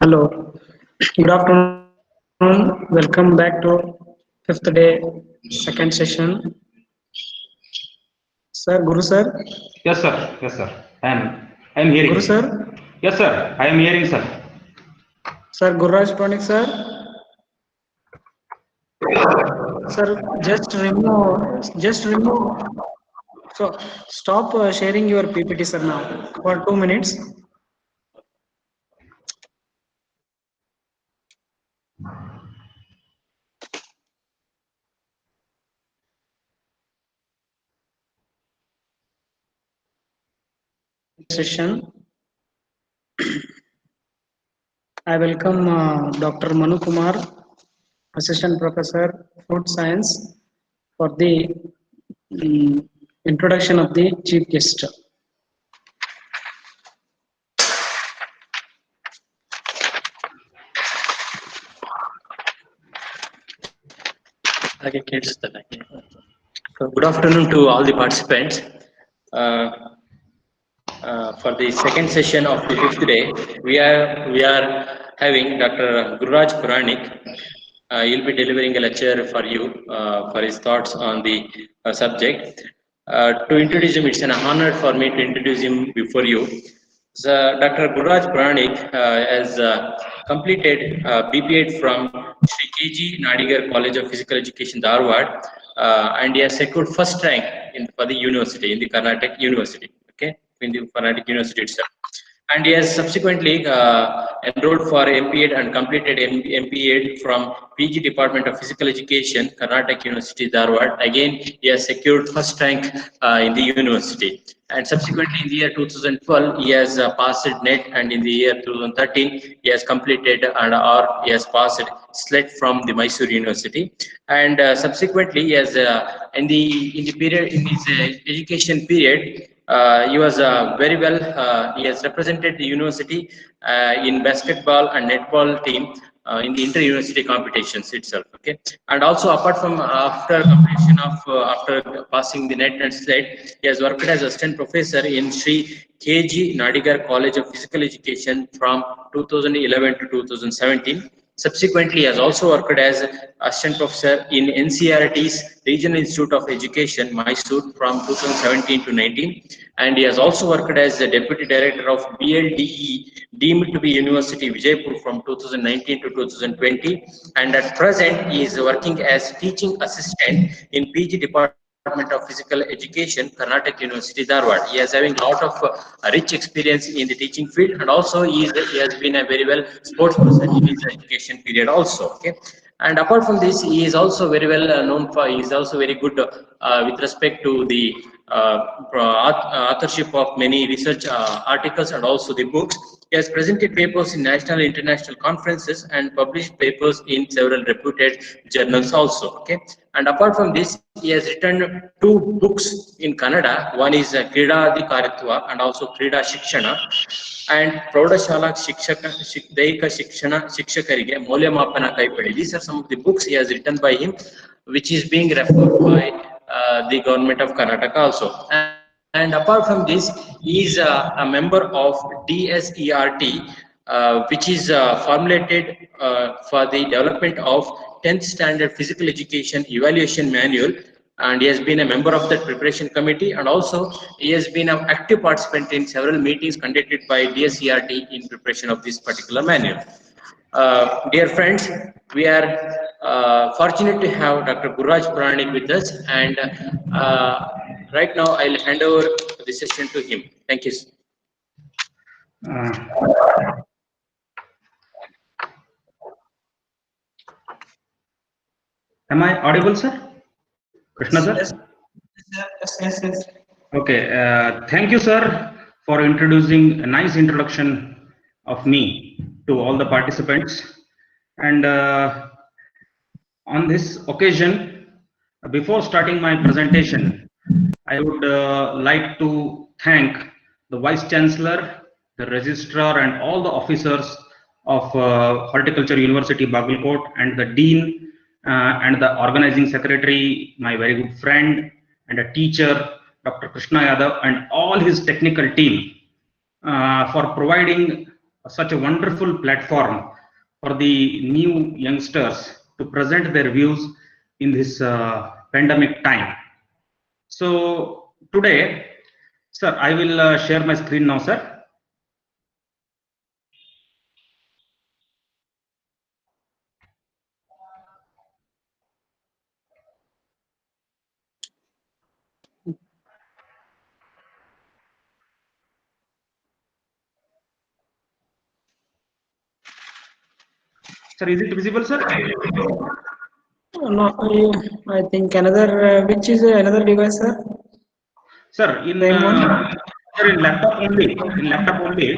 Hello, good afternoon. Welcome back to fifth day, second session. Sir, Guru sir, Yes, sir. Yes, sir. I am Guru hearing. sir, Yes, sir. I am hearing, sir. sir Gurraj Pranik sir, sir. Just remove. So stop sharing your PPT, sir. Now for 2 minutes. Session. I welcome Dr. Manu Kumar, Assistant Professor, Food Science, for the introduction of the chief guest. ಹಾಗೆ ಕೇಳಿಸ್ತಲ್ಲ. So, good afternoon to all the participants. Uh, for the second session of the fifth day, we are having Dr. Gurraj Puranik. He'll be delivering a lecture for you for his thoughts on the subject. To introduce him, it's an honor for me to introduce him before you. So, Dr. Gurraj Puranik has completed BPEd from Sri KG Nadigar College of Physical Education, Dharwad, and he has secured first rank for the university, in the Karnataka University, okay, in the Karnataka University itself. And he has subsequently enrolled for MPEd and completed MPEd from PG Department of Physical Education, Karnataka University, Dharwad. Again, he has secured first rank in the university. And subsequently, in the year 2012, he has passed NET, and in the year 2013, he has completed or he has passed SLET from the Mysore University. And subsequently, he has in his education period. He was very well. He has represented the university in basketball and netball team in the inter-university competitions itself. Okay, and also apart from after completion of after passing the NET and SLET, he has worked as assistant professor in Sri KG Nadigar College of Physical Education from 2011 to 2017. Subsequently, he has also worked as assistant professor in NCRT's Regional Institute of Education, Mysore, from 2017 to 19, and he has also worked as the deputy director of BLDE, deemed to be University Vijaypur, from 2019 to 2020, and at present he is working as teaching assistant in PG Department of Physical Education, Karnataka University, Dharwad. He is having a lot of rich experience in the teaching field, and also he has been a very well sports person in his education period also. Okay, and apart from this, he is also very well known for. He is also very good with respect to the authorship of many research articles and also the books. He has presented papers in national and international conferences and published papers in several reputed journals also. Okay, and apart from this, he has written two books in Kannada. One is Krida Adhikaritva and also Krida Shikshana, and Praudashala Daika Shikshana Shikshakaರಿಗೆ ಮೌಲ್ಯಮಾಪನ ಕೈಪಿಡಿ. These are some of the books he has written by him, which is being referred by the government of Karnataka also. And apart from this, he is a member of DSERT, which is formulated for the development of 10th standard physical education evaluation manual, and he has been a member of that preparation committee, and also he has been an active participant in several meetings conducted by DSERT in preparation of this particular manual. Dear friends, we are fortunate to have Dr. Gurraj Puranik with us, and right now I'll hand over the session to him. Thank you. Uh, am I audible, sir? Krishna, sir? Yes. Okay. Thank you, sir, for introducing a nice introduction of me to all the participants. And on this occasion, before starting my presentation, I would like to thank the Vice Chancellor, the Registrar, and all the officers of Horticulture University, Bagalkot, and the Dean and the Organizing Secretary, my very good friend and a teacher, Dr. Krishna Yadav, and all his technical team for providing such a wonderful platform for the new youngsters to present their views in this pandemic time. So today, sir, I will share my screen now, sir. Sir, is it visible, sir? No, I think another, which is another device, sir? Sir, Same one? sir, in laptop only. In laptop only,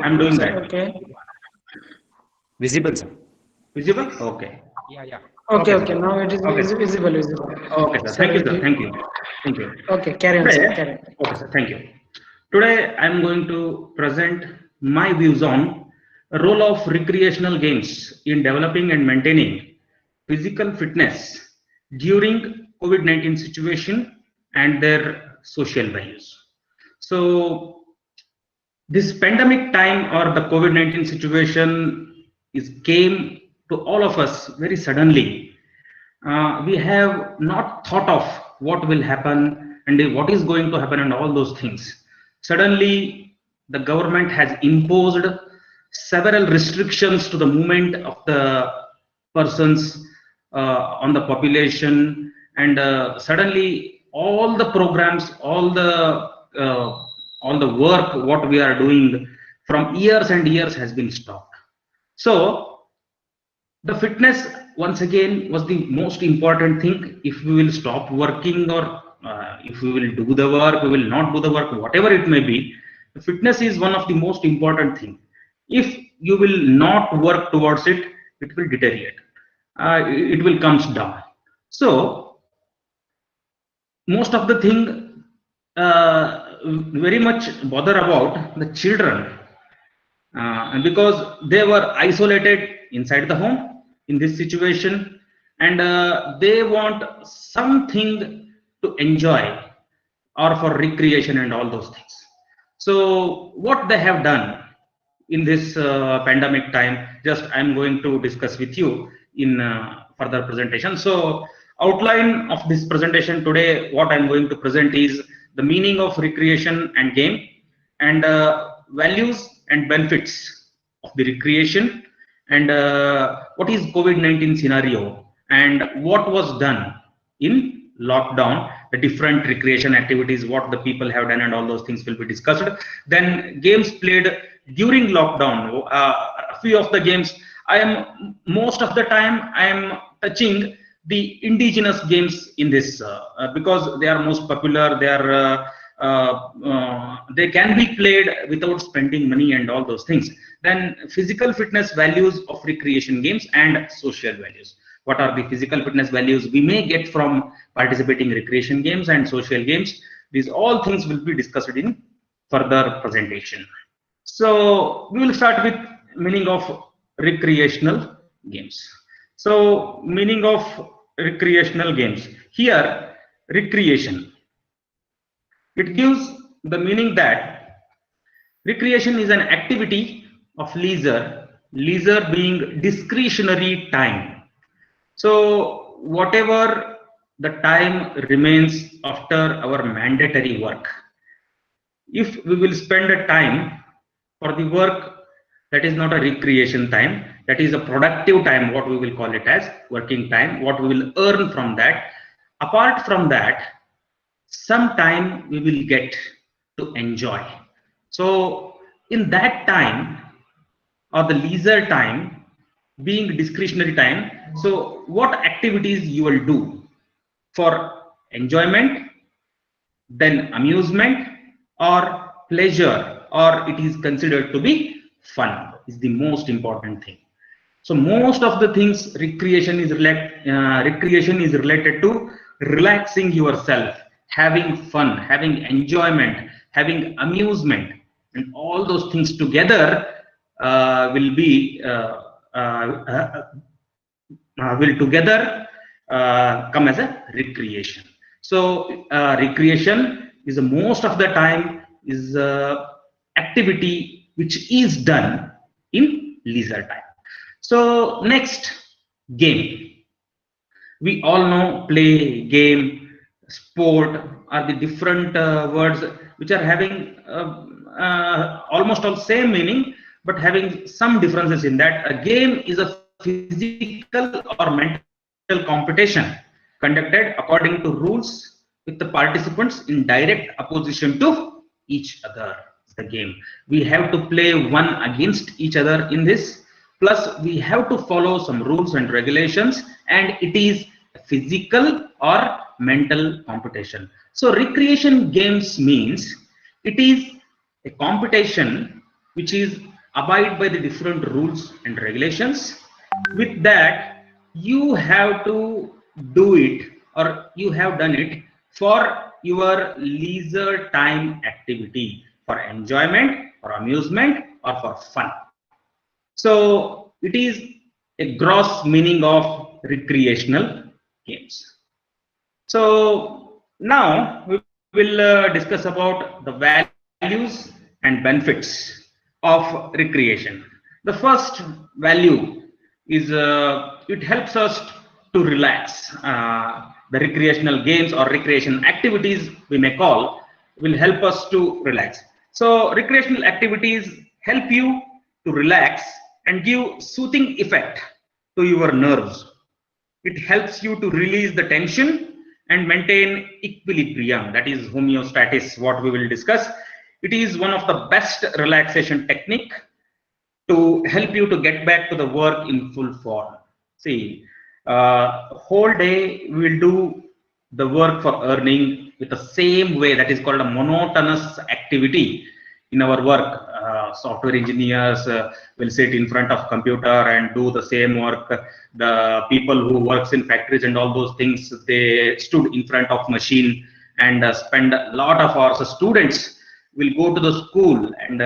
I'm doing that. Okay. Visible, sir. Visible? Okay. Yeah. Okay, Okay, okay. sir. Now it is Okay. visible, visible. Okay, sir. Sir, Thank you, sir. Thank you. Thank you. okay, carry on, sir. Carry Today, on. okay, sir. Thank you. Today, I'm going to present my views on the role of recreational games in developing and maintaining physical fitness during COVID-19 situation and their social values. So, this pandemic time or the COVID-19 situation is came to all of us very suddenly. We have not thought of what will happen and what is going to happen and all those things. Suddenly, the government has imposed several restrictions to the movement of the persons on the population, and suddenly all the programs, all the work what we are doing from years and years has been stopped. So the fitness once again was the most important thing. If we will stop working, or if we will do the work, we will not do the work, whatever it may be, the fitness is one of the most important thing. If you will not work towards it, it will deteriorate, it will comes down. So most of the thing very much bother about the children, because they were isolated inside the home in this situation, and they want something to enjoy or for recreation and all those things. So what they have done in this pandemic time, just I'm going to discuss with you in further presentation. So outline of this presentation today, what I'm going to present is the meaning of recreation and game, and values and benefits of the recreation, and what is COVID-19 scenario and what was done in lockdown, the different recreation activities, what the people have done, and all those things will be discussed. Then games played during lockdown, a few of the games, I am most of the time I am touching the indigenous games in this, because they are most popular, they can be played without spending money and all those things. Then physical fitness values of recreation games and social values. What are the physical fitness values we may get from participating recreation games and social games? These all things will be discussed in further presentation. So we will start with meaning of recreational games. So meaning of recreational games. Here, recreation. It gives the meaning that recreation is an activity of leisure being discretionary time. So whatever the time remains after our mandatory work, if we will spend a time for the work, that is not a recreation time, that is a productive time, what we will call it as working time, what we will earn from that. Apart from that, some time we will get to enjoy. So in that time, or the leisure time being discretionary time, so what activities you will do for enjoyment, then amusement, or pleasure, or it is considered to be fun, is the most important thing. So most of the things recreation is related to relaxing yourself, having fun, having enjoyment, having amusement, and all those things together will be will together come as a recreation. So recreation is most of the time is activity which is done in leisure time. So next, game. We all know play, game, sport are the different words which are having almost all same meaning, but having some differences in that. A game is a physical or mental competition conducted according to rules with the participants in direct opposition to each other. The game. We have to play one against each other in this. Plus, we have to follow some rules and regulations, and it is physical or mental competition. So recreation games means it is a competition which is abide by the different rules and regulations. With that, you have to do it, or you have done it for your leisure time activity, for enjoyment, for amusement, or for fun. So it is a gross meaning of recreational games. So now we will discuss about the values and benefits of recreation. The first value is it helps us to relax. The recreational games or recreation activities we may call will help us to relax. So recreational activities help you to relax and give soothing effect to your nerves. It helps you to release the tension and maintain equilibrium, that is homeostasis, what we will discuss. It is one of the best relaxation technique to help you to get back to the work in full form. See, whole day we will do the work for earning with the same way, that is called a monotonous activity in our work. Software engineers will sit in front of computer and do the same work. The people who works in factories and all those things, they stood in front of machine and spend a lot of hours. Students will go to the school and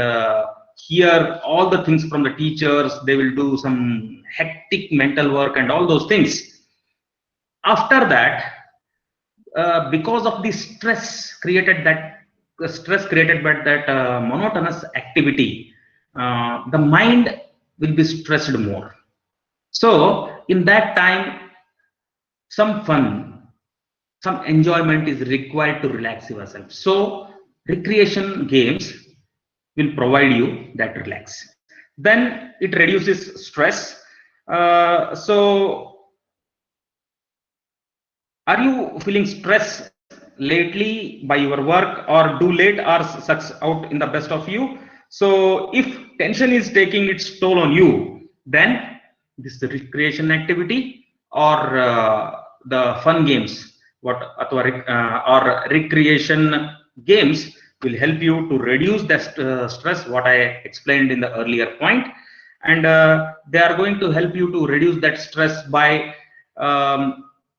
hear all the things from the teachers. They will do some hectic mental work and all those things. After that, because of the stress created by that monotonous activity, the mind will be stressed more. So in that time, some fun, some enjoyment is required to relax yourself. So recreation games will provide you that relax. Then it reduces stress. So are you feeling stress lately by your work, or do late hours sucks out in the best of you? So if tension is taking its toll on you, then this recreation activity or the fun games, or recreation games will help you to reduce that stress, what I explained in the earlier point. And they are going to help you to reduce that stress by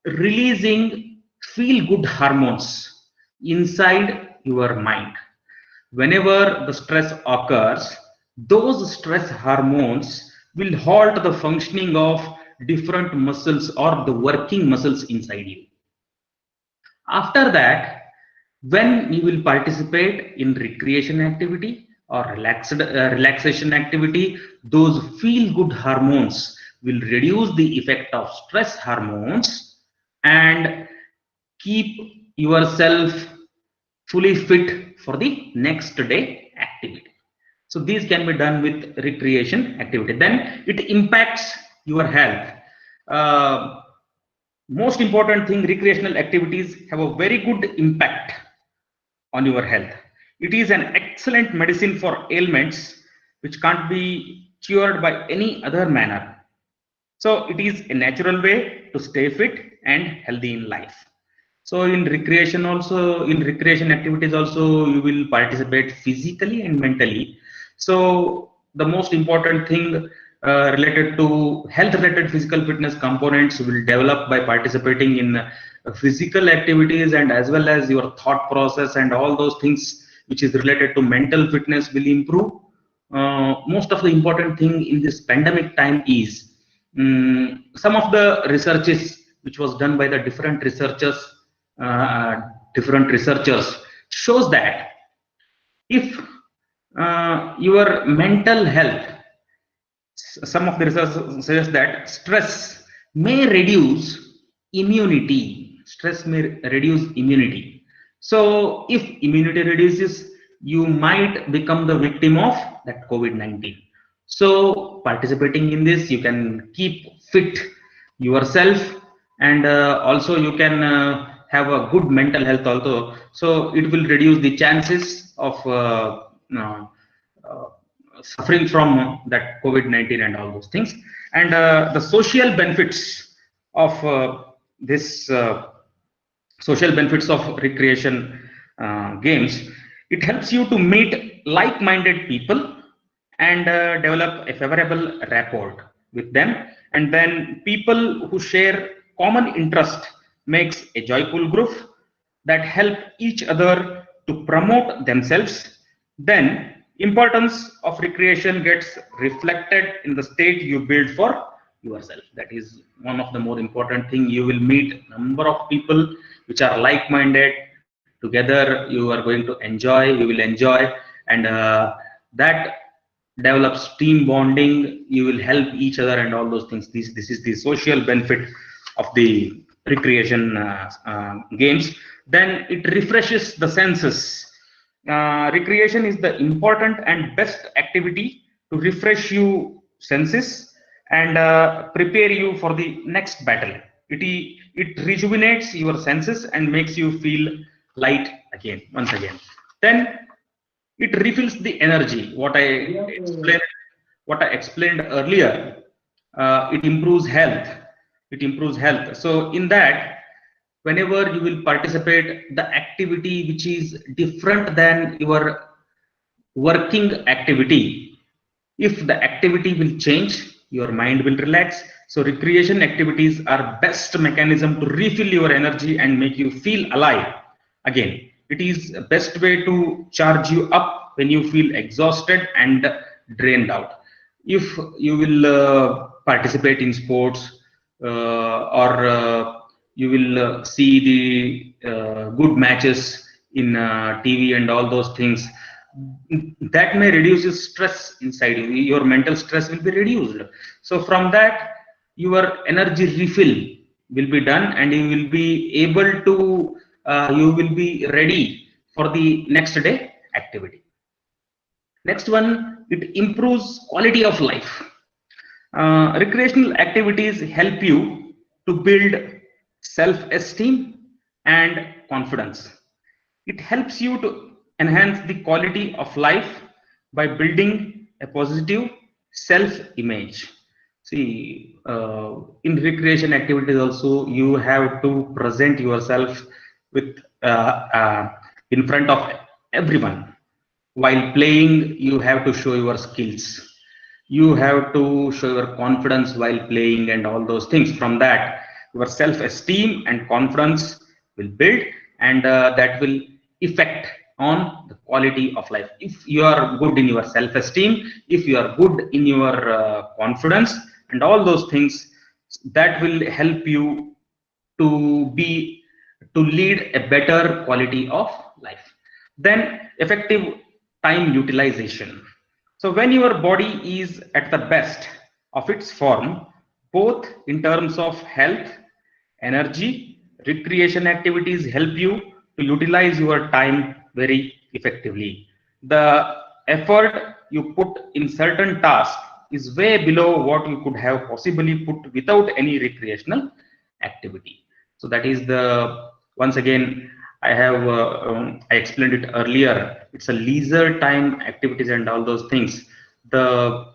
releasing feel good hormones inside your mind. Whenever the stress occurs, those stress hormones will halt the functioning of different muscles or the working muscles inside you. After that, when you will participate in recreation activity or relaxation activity, those feel good hormones will reduce the effect of stress hormones and keep yourself fully fit for the next day activity. So these can be done with recreation activity. Then it impacts your health. Most important thing, recreational activities have a very good impact on your health. It is an excellent medicine for ailments which can't be cured by any other manner. So it is a natural way to stay fit and healthy in life. So in recreation activities also, you will participate physically and mentally. So the most important thing related to health related physical fitness components will develop by participating in physical activities, and as well as your thought process and all those things which is related to mental fitness will improve. Most of the important thing in this pandemic time is some of the researches which was done by the different researchers shows that if your mental health. Some of the research suggests that stress may reduce immunity. Stress may reduce immunity. So if immunity reduces, you might become the victim of that COVID-19. So participating in this, you can keep fit yourself, and also you can have a good mental health also. So it will reduce the chances of uh, uh, suffering from that COVID-19 and all those things. And the social benefits of this social benefits of recreation games, it helps you to meet like-minded people and develop a favorable rapport with them. And then people who share common interest makes a joyful group that help each other to promote themselves. Then importance of recreation gets reflected in the state you build for yourself. That is one of the more important thing. You will meet number of people which are like-minded. Together you are going to enjoy, you will enjoy, and that develops team bonding. You will help each other and all those things. This is the social benefit of the recreation games. Then it refreshes the senses. Recreation is the important and best activity to refresh you senses and prepare you for the next battle. It rejuvenates your senses and makes you feel light again, once again. Then it refills the energy. What I explained earlier. It improves health. It improves health. So in that, whenever you will participate the activity which is different than your working activity, if the activity will change, your mind will relax. So recreation activities are best mechanism to refill your energy and make you feel alive again. It is the best way to charge you up when you feel exhausted and drained out. If you will participate in sports, or you will see the good matches in TV and all those things, that may reduce your stress inside you. Your mental stress will be reduced. So from that, your energy refill will be done, and you will be able to you will be ready for the next day activity. Next one, it improves quality of life. Recreational activities help you to build self-esteem and confidence. It helps you to enhance the quality of life by building a positive self-image. See, in recreation activities also, you have to present yourself with in front of everyone. While playing, you have to show your skills. You have to show your confidence while playing and all those things. From that, your self-esteem and confidence will build, and that will affect on the quality of life. If you are good in your self-esteem, if you are good in your confidence and all those things, that will help you to be to lead a better quality of life. Then effective time utilization. So when your body is at the best of its form, both in terms of health, energy, recreation activities help you to utilize your time very effectively. The effort you put in certain tasks is way below what you could have possibly put without any recreational activity. So that is the, once again, I explained it earlier. It's a leisure time activities and all those things. The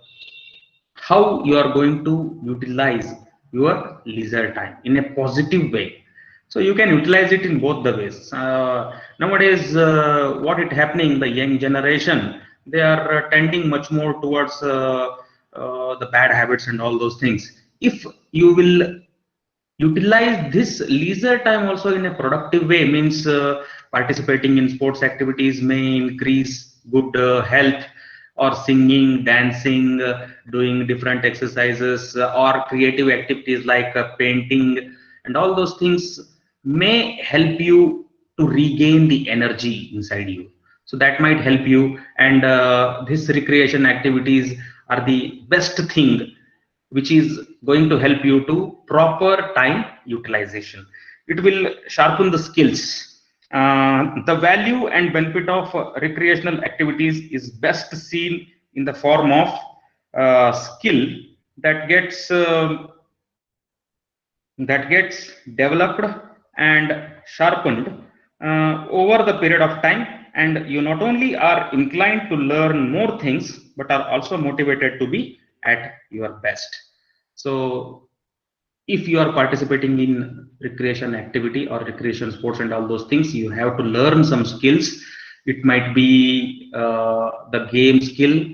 how you are going to utilize your leisure time in a positive way. So you can utilize it in both the ways. Nowadays, what is happening, the young generation, they are tending much more towards the bad habits and all those things. If you will utilize this leisure time also in a productive way, means participating in sports activities may increase good health, or singing, dancing, doing different exercises, or creative activities like painting and all those things may help you to regain the energy inside you. So that might help you. And this recreation activities are the best thing which is going to help you to proper time utilization. It will sharpen the skills. The value and benefit of recreational activities is best seen in the form of skill that gets developed and sharpened over the period of time, and you not only are inclined to learn more things but are also motivated to be at your best. So if you are participating in recreation activity or recreation sports and all those things, you have to learn some skills. It might be the game skill,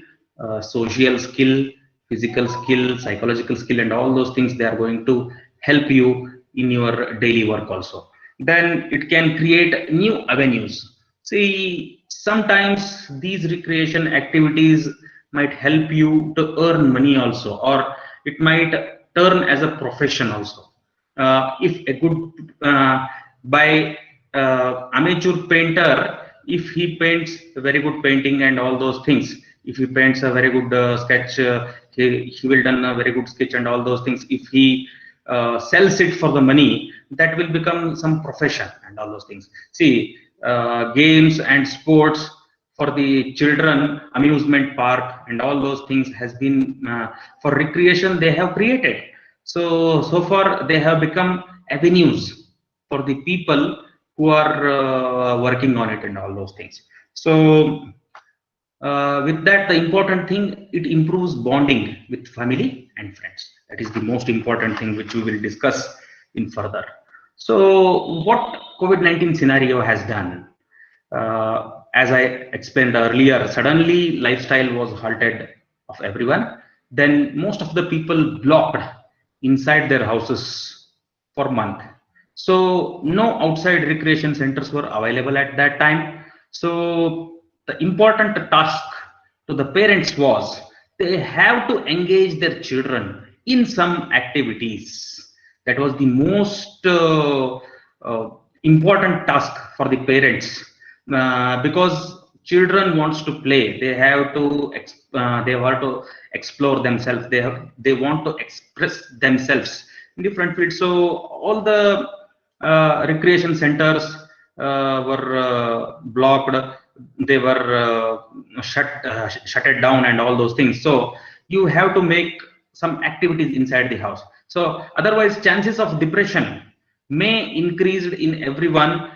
social skill, physical skill, psychological skill, and all those things. They are going to help you in your daily work also. Then it can create new avenues. See, sometimes these recreation activities might help you to earn money also, or it might turn as a profession also. If a good by amateur painter, if he paints a very good painting and all those things, if he paints a very good sketch, he will done a very good sketch and all those things. If he sells it for the money, that will become some profession and all those things. See, games and sports for the children, amusement park and all those things has been for recreation they have created. So far they have become avenues for the people who are working on it and all those things. So with that, the important thing, it improves bonding with family and friends. That is the most important thing which we will discuss in further. So what COVID-19 scenario has done, as I explained earlier, suddenly lifestyle was halted of everyone. Then most of the people blocked inside their houses for a month. So no outside recreation centers were available at that time. So the important task to the parents was they have to engage their children in some activities. That was the most important task for the parents, because children wants to play. They have to explore themselves. They want to express themselves in different fields. So all the recreation centers were blocked. They were shut it down and all those things. So you have to make some activities inside the house. So otherwise chances of depression may increase in everyone,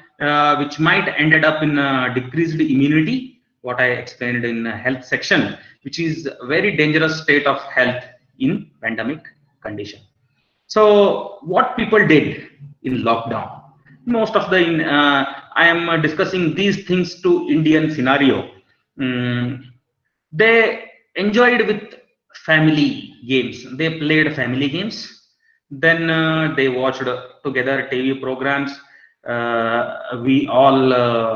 which might ended up in decreased immunity, what I explained in health section, which is a very dangerous state of health in pandemic condition. So what people did in lockdown, most of the I am discussing these things to Indian scenario. They enjoyed with family games. They played family games. Then they watched together TV programs. We all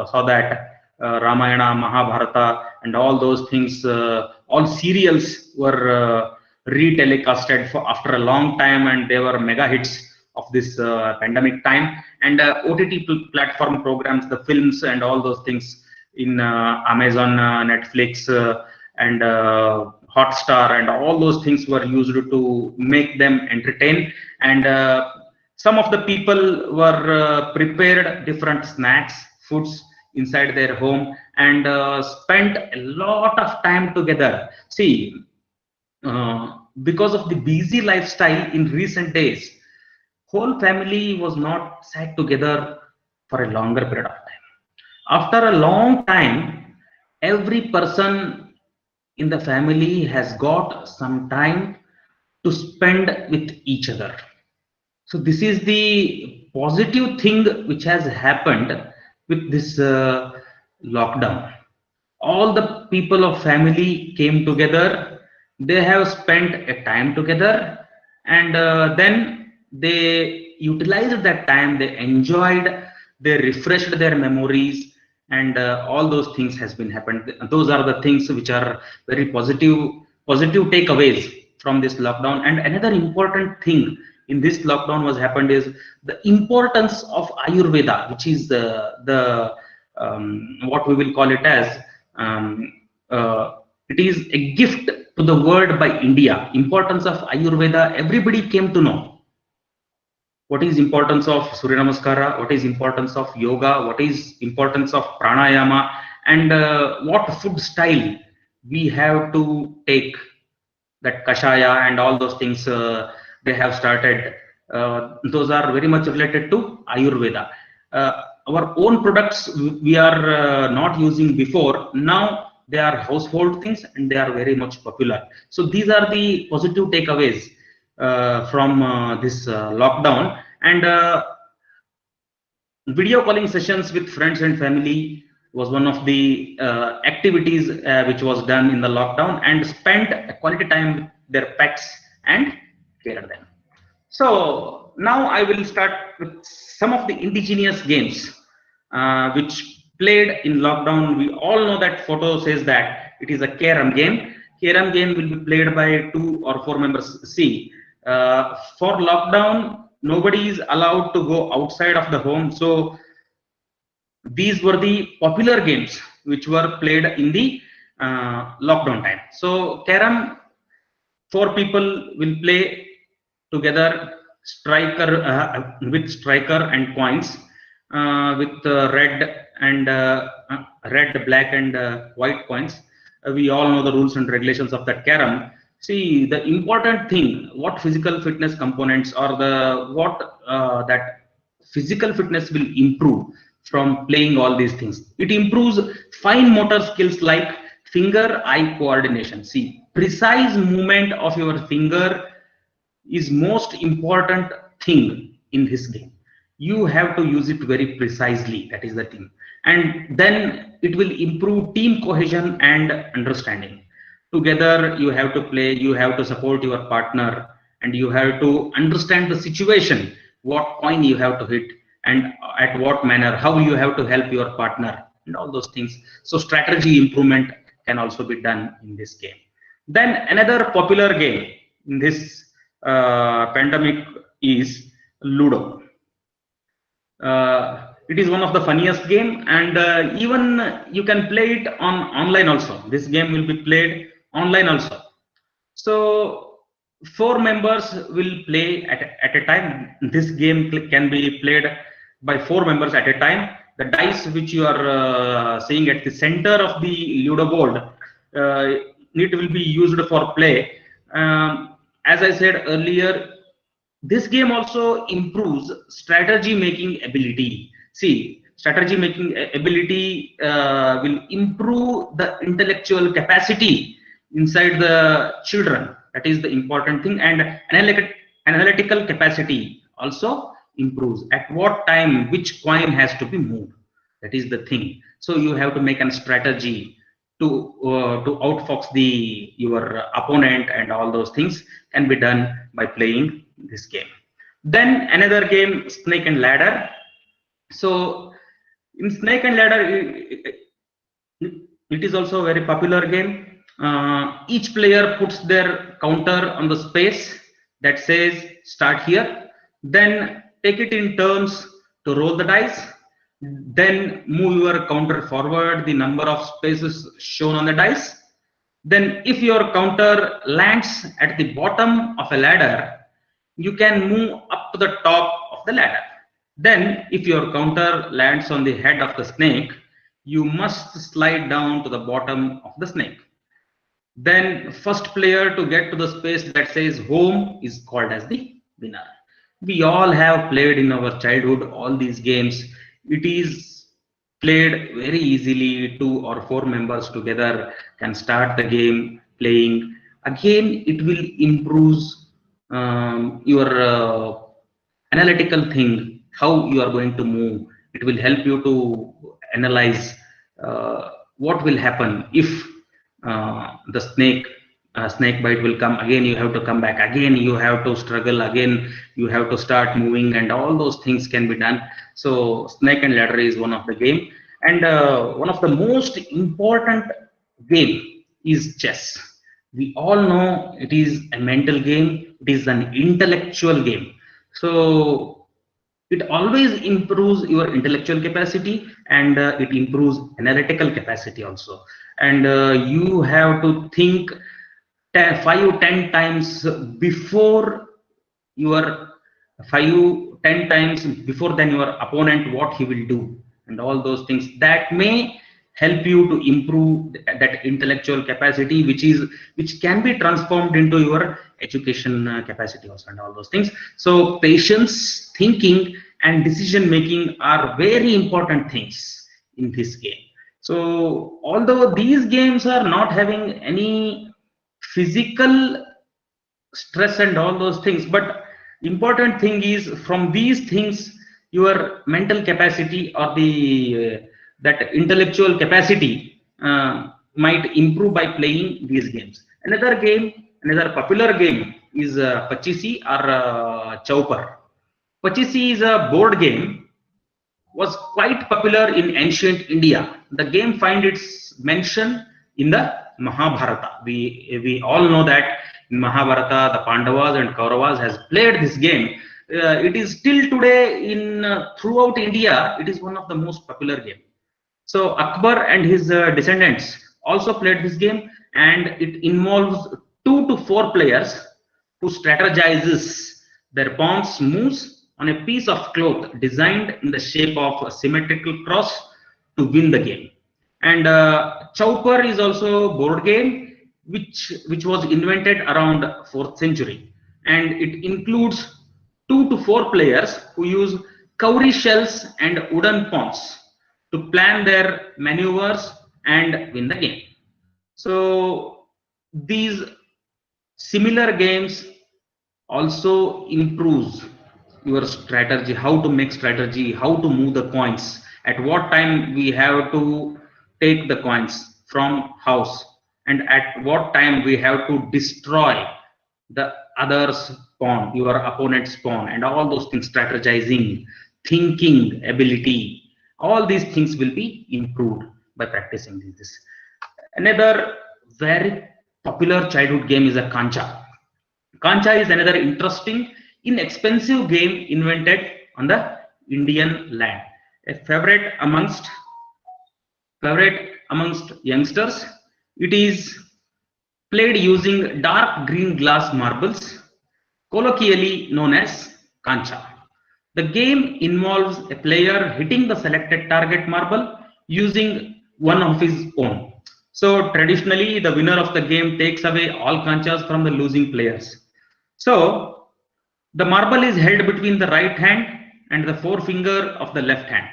saw that Ramayana, Mahabharata, and all those things. All serials were retelecasted for after a long time, and they were mega hits of this pandemic time. And OTT platform programs, the films and all those things in Amazon, Netflix, and Hotstar, and all those things were used to make them entertain. And some of the people were prepared different snacks, foods inside their home, and spent a lot of time together. See, because of the busy lifestyle in recent days, whole family was not sat together for a longer period of time. After a long time, every person in the family has got some time to spend with each other. So this is the positive thing which has happened with this lockdown. All the people of family came together. They have spent a time together, and then they utilized that time. They enjoyed. They refreshed their memories, and all those things has been happened. Those are the things which are very positive takeaways from this lockdown. And another important thing in this lockdown was happened is the importance of Ayurveda, which is the what we will call it as, um, it is a gift to the world by India. Importance of Ayurveda, everybody came to know. What is importance of Surya Namaskara, what is importance of yoga, what is importance of pranayama, and what food style we have to take, that kashaya and all those things they have started. Those are very much related to Ayurveda. Our own products we are not using before. Now they are household things and they are very much popular. So these are the positive takeaways from this lockdown. And video calling sessions with friends and family was one of the activities which was done in the lockdown, and spent quality time with their pets and care them. So now I will start with some of the indigenous games which played in lockdown. We all know that photo says that it is a carom game. Carom game will be played by 2 or 4 members. See, for lockdown, nobody is allowed to go outside of the home. So these were the popular games which were played in the lockdown time. So carom, 4 people will play together, striker with striker and coins, with red, black, and white coins. We all know the rules and regulations of that carom. See, the important thing, what physical fitness components or the what that physical fitness will improve from playing all these things. It improves fine motor skills like finger-eye coordination. See, precise movement of your finger is most important thing in this game. You have to use it very precisely. That is the thing. And then it will improve team cohesion and understanding. Together you have to play, you have to support your partner, and you have to understand the situation, what coin you have to hit, and at what manner, how you have to help your partner, and all those things. So strategy improvement can also be done in this game. Then another popular game in this pandemic is Ludo. It is one of the funniest game, and even you can play it on online also. This game will be played online also. So 4 members will play at a time. This game can be played by 4 members at a time. The dice which you are seeing at the center of the Ludo board, it will be used for play. As I said earlier, this game also improves strategy making ability. See, strategy making ability will improve the intellectual capacity inside the children. That is the important thing. And analytical capacity also improves. At what time which coin has to be moved, that is the thing. So you have to make a strategy to outfox your opponent, and all those things can be done by playing this game. Then another game, snake and ladder. So in snake and ladder, it is also a very popular game. Each player puts their counter on the space that says start here, then take it in turns to roll the dice, then move your counter forward the number of spaces shown on the dice. Then if your counter lands at the bottom of a ladder, you can move up to the top of the ladder. Then if your counter lands on the head of the snake, you must slide down to the bottom of the snake. Then first player to get to the space that says home is called as the winner. We all have played in our childhood all these games. It is played very easily. 2 or 4 members together can start the game playing. Again, it will improve your analytical thing, how you are going to move. It will help you to analyze what will happen if the snake bite will come. Again you have to come back, again you have to struggle, again you have to start moving, and all those things can be done. So snake and ladder is one of the game. And one of the most important game is chess. We all know it is a mental game, it is an intellectual game. So it always improves your intellectual capacity, and it improves analytical capacity also. And you have to think 5 10 times before your 5 10 times before than your opponent what he will do, and all those things that may help you to improve that intellectual capacity, which can be transformed into your education capacity also, and all those things. So patience, thinking, and decision making are very important things in this game. So although these games are not having any physical stress and all those things, but important thing is from these things your mental capacity or the that intellectual capacity might improve by playing these games. Another popular game is Pachisi or Chauper. Pachisi is a board game, was quite popular in ancient India. The game find its mention in the Mahabharata. We all know that in Mahabharata, the Pandavas and Kauravas has played this game. It is still today in throughout India. It is one of the most popular game. So Akbar and his descendants also played this game, and it involves 2 to 4 players who strategizes their pawns moves on a piece of cloth designed in the shape of a symmetrical cross to win the game. And Chauper is also a board game which was invented around 4th century, and it includes 2 to 4 players who use cowrie shells and wooden pawns to plan their maneuvers and win the game. So these similar games also improves your strategy, how to make strategy, how to move the coins, at what time we have to take the coins from house, and at what time we have to destroy the other's pawn, your opponent's pawn, and all those things, strategizing, thinking ability, all these things will be improved by practicing this. Another very popular childhood game is a Kancha. Kancha is another interesting, inexpensive game invented on the Indian land. A favorite amongst youngsters. It is played using dark green glass marbles, colloquially known as Kancha. The game involves a player hitting the selected target marble using one of his own. So traditionally, the winner of the game takes away all kanchas from the losing players. So the marble is held between the right hand and the forefinger of the left hand.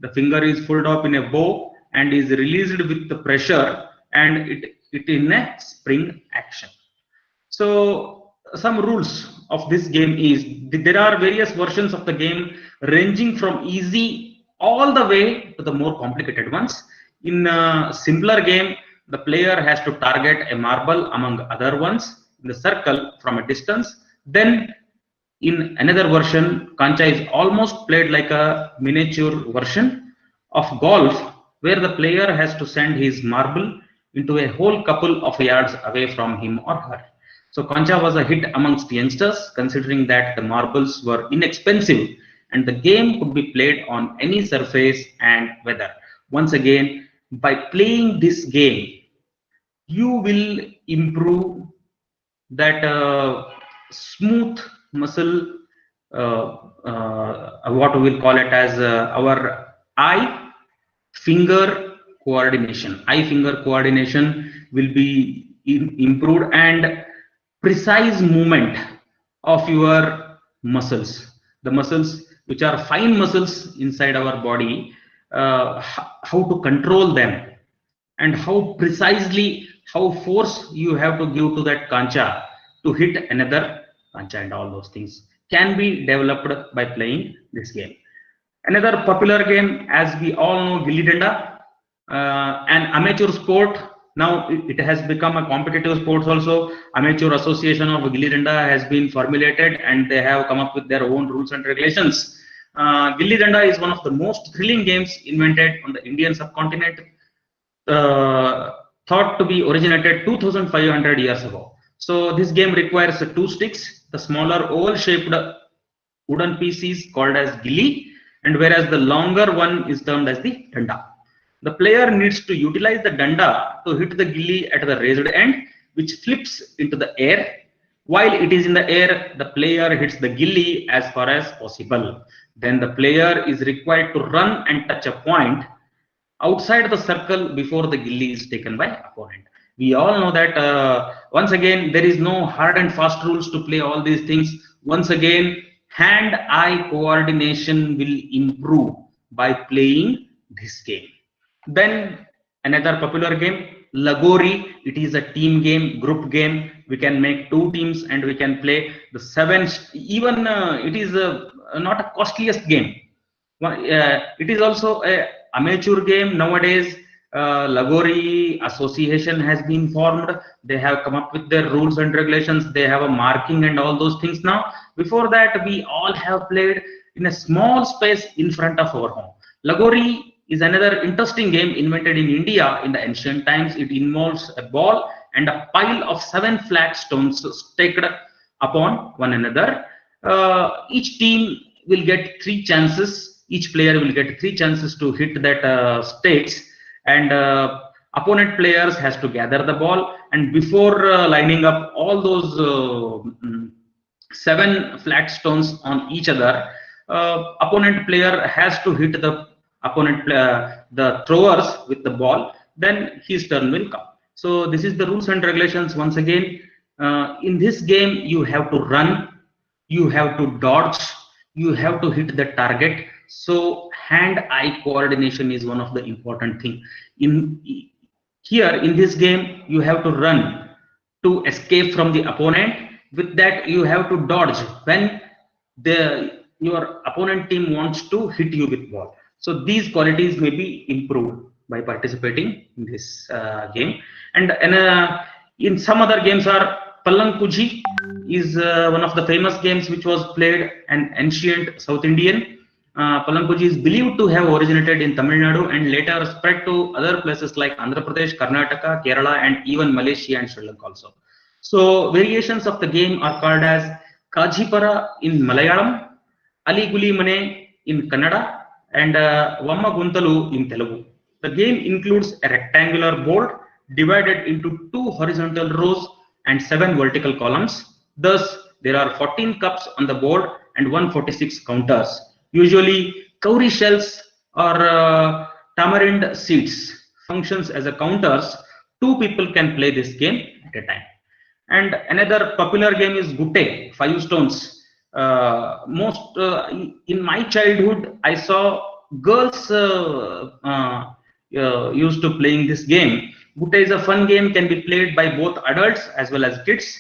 The finger is pulled up in a bow and is released with the pressure, and it in a spring action. So some rules of this game is there are various versions of the game ranging from easy all the way to the more complicated ones. In a simpler game, the player has to target a marble among other ones in the circle from a distance. Then in another version, Kancha is almost played like a miniature version of golf, where the player has to send his marble into a whole couple of yards away from him or her. So Kancha was a hit amongst youngsters, considering that the marbles were inexpensive and the game could be played on any surface and weather. Once again, by playing this game, you will improve that smooth muscle, what we will call it as our eye finger coordination. Eye finger coordination will be improved, and precise movement of your muscles, the muscles which are fine muscles inside our body, how to control them, and how precisely, how force you have to give to that kancha to hit another kancha, and all those things can be developed by playing this game. Another popular game, as we all know, Gilli Danda, an amateur sport. Now it has become a competitive sport also. Amateur Association of Gilli Danda has been formulated, and they have come up with their own rules and regulations. Gilli Danda is one of the most thrilling games invented on the Indian subcontinent, thought to be originated 2500 years ago. So this game requires 2 sticks. The smaller oval shaped wooden piece is called as gilli, and whereas the longer one is termed as the danda. The player needs to utilize the danda to hit the gilli at the raised end, which flips into the air. While it is in the air, the player hits the gilli as far as possible. Then the player is required to run and touch a point outside the circle before the gilli is taken by opponent. We all know that once again there is no hard and fast rules to play all these things. Once again, hand-eye coordination will improve by playing this game. Then another popular game, Lagori. It is a team game, group game. We can make two teams and we can play the seven. Even it is not a costliest game. It is also a amateur game nowadays. Lagori Association has been formed. They have come up with their rules and regulations. They have a marking and all those things now. Before that, we all have played in a small space in front of our home. Lagori is another interesting game invented in India in the ancient times. It involves a ball and a pile of 7 flat stones stacked upon one another. Each team will get 3 chances. Each player will get 3 chances to hit that stakes, and opponent players has to gather the ball, and before lining up all those 7 flat stones on each other, opponent player has to hit the the throwers with the ball, then his turn will come. So this is the rules and regulations. Once again, in this game you have to run, you have to dodge, you have to hit the target. So hand-eye coordination is one of the important thing. In this game you have to run to escape from the opponent. With that, you have to dodge when your opponent team wants to hit you with ball. So these qualities may be improved by participating in this game. And in some other games are Pallankuji is one of the famous games which was played an ancient South Indian. Pallankuji is believed to have originated in Tamil Nadu and later spread to other places like Andhra Pradesh, Karnataka, Kerala, and even Malaysia and Sri Lanka also. So variations of the game are called as Kajipara in Malayalam, Ali Guli Mane in Kannada, and Vamma Guntalu in Telugu. The game includes a rectangular board divided into 2 horizontal rows and 7 vertical columns. Thus, there are 14 cups on the board and 146 counters. Usually, cowrie shells or tamarind seeds functions as a counters. 2 people can play this game at a time. And another popular game is Gutte, 5 stones. In my childhood, I saw girls used to playing this game. Gutte is a fun game, can be played by both adults as well as kids.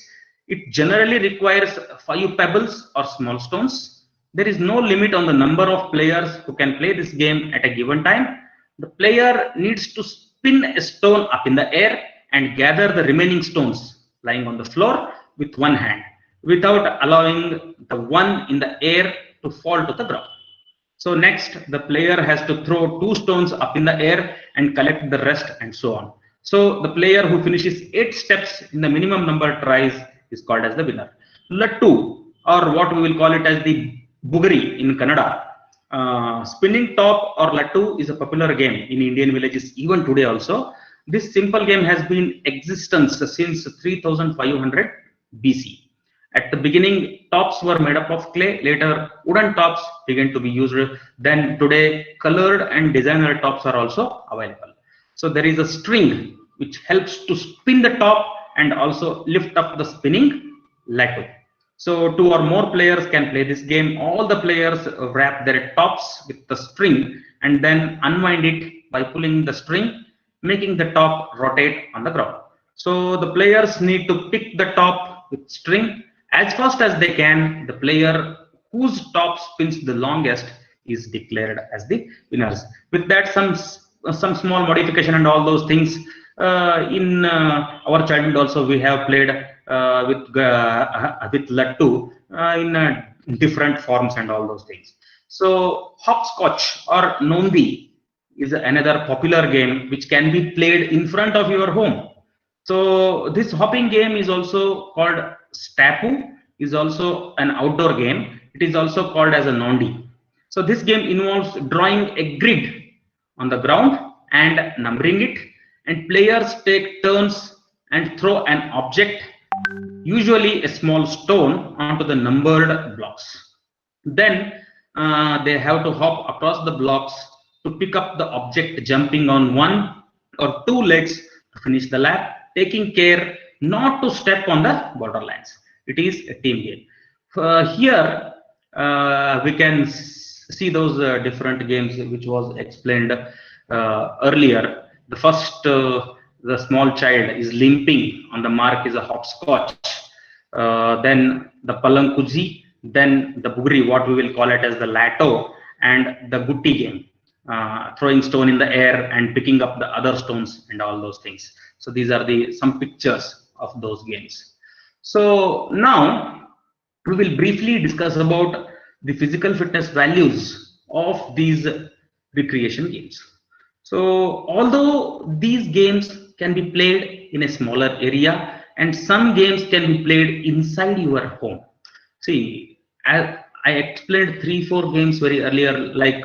It generally requires 5 pebbles or small stones. There is no limit on the number of players who can play this game at a given time. The player needs to spin a stone up in the air and gather the remaining stones lying on the floor with one hand, without allowing the one in the air to fall to the ground. So next, the player has to throw 2 stones up in the air and collect the rest, and so on. So the player who finishes 8 steps in the minimum number tries is called as the winner. Lattu, or what we will call it as the bugari in Kannada. Spinning top or lattu is a popular game in Indian villages even today also. This simple game has been in existence since 3500 BC. At the beginning, tops were made up of clay. Later, wooden tops began to be used. Then today, colored and designer tops are also available. So there is a string which helps to spin the top and also lift up the spinning lattu. So 2 or more players can play this game. All the players wrap their tops with the string and then unwind it by pulling the string, making the top rotate on the ground. So the players need to pick the top with string as fast as they can. The player whose top spins the longest is declared as the winners. With that, some small modification and all those things. In our childhood also we have played with lattu in different forms and all those things. So hopscotch or nondi is another popular game which can be played in front of your home. So this hopping game is also called stapu. is also an outdoor game. It is also called as a nondi. So this game involves drawing a grid on the ground and numbering it, and players take turns and throw an object, usually a small stone, onto the numbered blocks. Then they have to hop across the blocks to pick up the object, jumping on one or two legs to finish the lap, taking care not to step on the borderlines. It is a team game. Here we can see those different games which was explained earlier. The first, the small child is limping on the mark is a hopscotch. Then the palankuji, then the bugri, what we will call it as the lato, and the gutti game, throwing stone in the air and picking up the other stones and all those things. So these are the some pictures of those games. So now we will briefly discuss about the physical fitness values of these recreation games. So although these games can be played in a smaller area, and some games can be played inside your home. See, I explained 3-4 games very earlier, like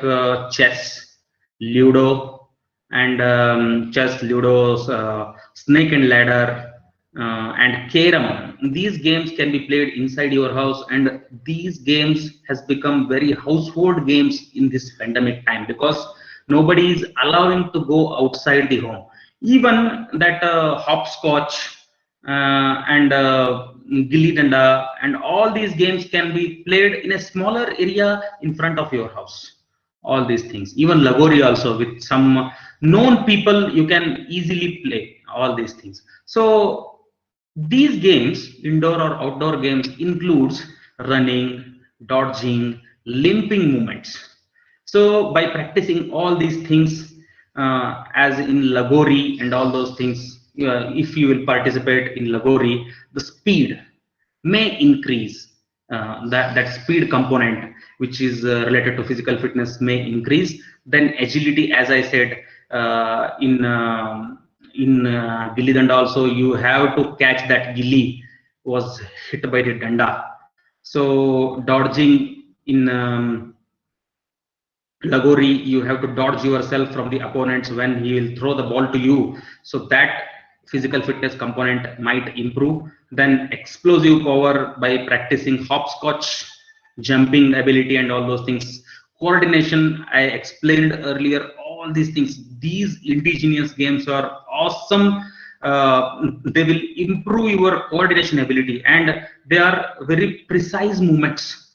chess, ludo, and chess, ludo, snake and ladder, and carom. These games can be played inside your house, and these games has become very household games in this pandemic time, because nobody is allowing to go outside the home. Even that hopscotch and gilli danda and all these games can be played in a smaller area in front of your house. All these things, even lagori also, with some known people, you can easily play all these things. So these games, indoor or outdoor games, includes running, dodging, limping movements. So by practicing all these things, as in lagori and all those things, if you will participate in lagori, the speed may increase. That speed component, which is related to physical fitness, may increase. Then agility, as I said, in gilli danda also, you have to catch that gilli was hit by the danda. So dodging in lagori, you have to dodge yourself from the opponents when he will throw the ball to you. So that physical fitness component might improve. Then explosive power by practicing hopscotch, jumping ability, and all those things. Coordination, I explained earlier, all these things. These indigenous games are awesome. They will improve your coordination ability, and they are very precise movements.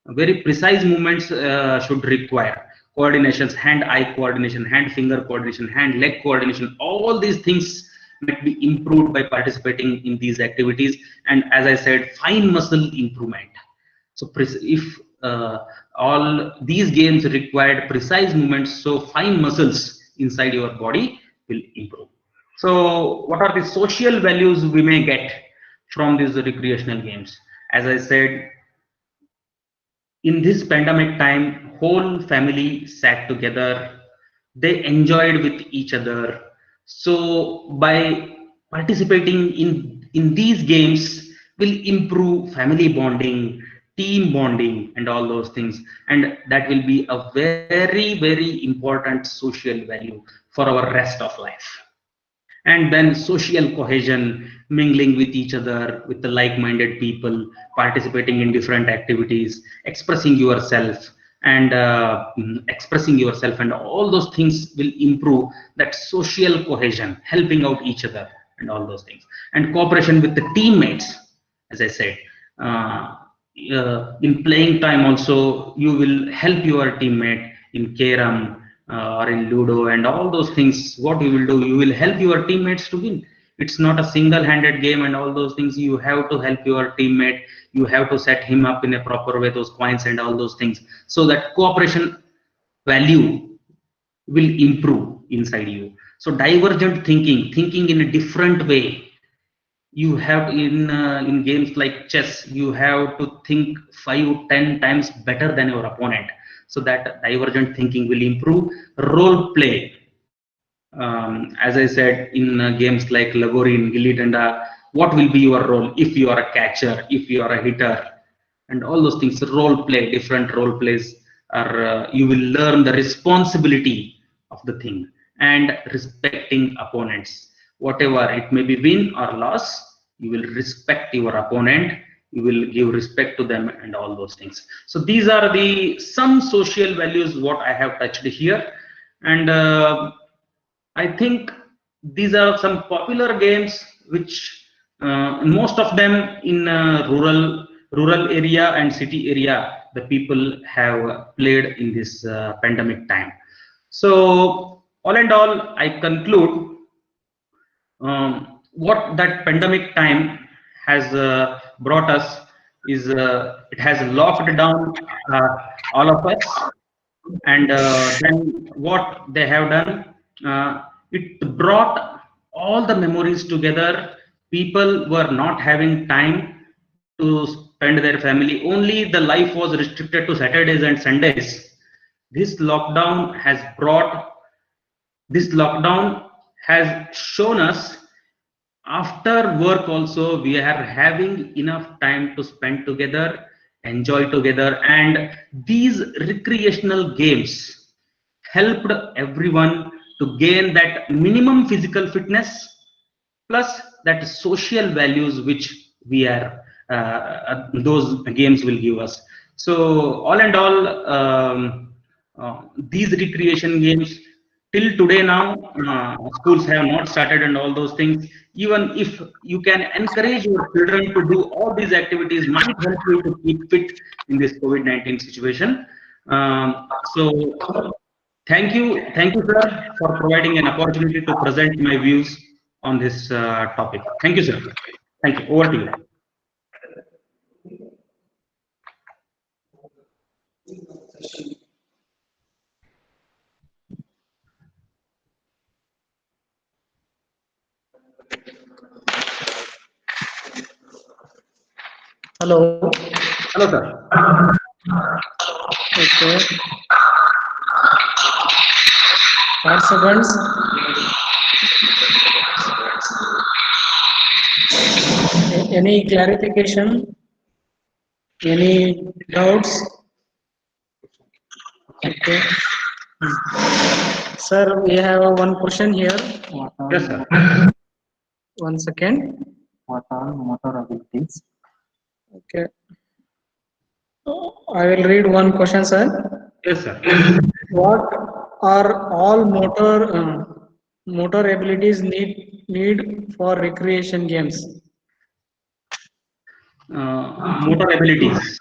Very precise movements should require coordinations, hand-eye coordination, hand-finger coordination, hand-leg coordination. All these things might be improved by participating in these activities. And as I said, fine muscle improvement. So if all these games required precise movements, so fine muscles inside your body will improve. So what are the social values we may get from these recreational games? As I said, in this pandemic time, whole family sat together, they enjoyed with each other. So by participating in these games will improve family bonding, team bonding, and all those things, and that will be a very important social value for our rest of life. And then social cohesion, mingling with each other, with the like-minded people, participating in different activities, expressing yourself, and and all those things will improve that social cohesion, helping out each other, and all those things. And cooperation with the teammates, as I said, in playing time also, you will help your teammate in carom, or in ludo, and all those things. What you will do, you will help your teammates to win. It's not a single-handed game, and all those things. You have to help your teammate, you have to set him up in a proper way, those coins and all those things, so that cooperation value will improve inside you. So divergent thinking in a different way. You have in games like chess, you have to think 5-10 times better than your opponent, so that divergent thinking will improve. Role play, as I said, in games like lagori and gilli danda, what will be your role if you are a catcher, if you are a hitter, and all those things. Role play, different role plays, are you will learn the responsibility of the thing and respecting opponents. Whatever it may be, win or loss, you will respect your opponent, you will give respect to them, and all those things. So these are the some social values what I have touched here. And I think these are some popular games which most of them in rural area and city area the people have played in this pandemic time. So all and all, I conclude what that pandemic time has brought us is it has locked down all of us, and then what they have done, it brought all the memories together. People were not having time to spend their family, only the life was restricted to Saturdays and Sundays. This lockdown has brought, this lockdown has shown us after work also we are having enough time to spend together, enjoy together. And these recreational games helped everyone to gain that minimum physical fitness plus that social values which we are those games will give us. So all and all, these recreation games till today now, schools have not started and all those things. Even if you can encourage your children to do all these activities, might help you to keep fit in this COVID-19 situation. So thank you, sir, for providing an opportunity to present my views on this topic. Thank you, sir. Thank you. Over to you. Hello. Hello, sir. Okay. Participants, any clarification? Any doubts? Okay. Sir, we have one question here. Yes, sir. 1 second. What are motor abilities? Okay. I will read one question, sir. Yes, sir. What are all motor abilities need for recreation games? Motor abilities.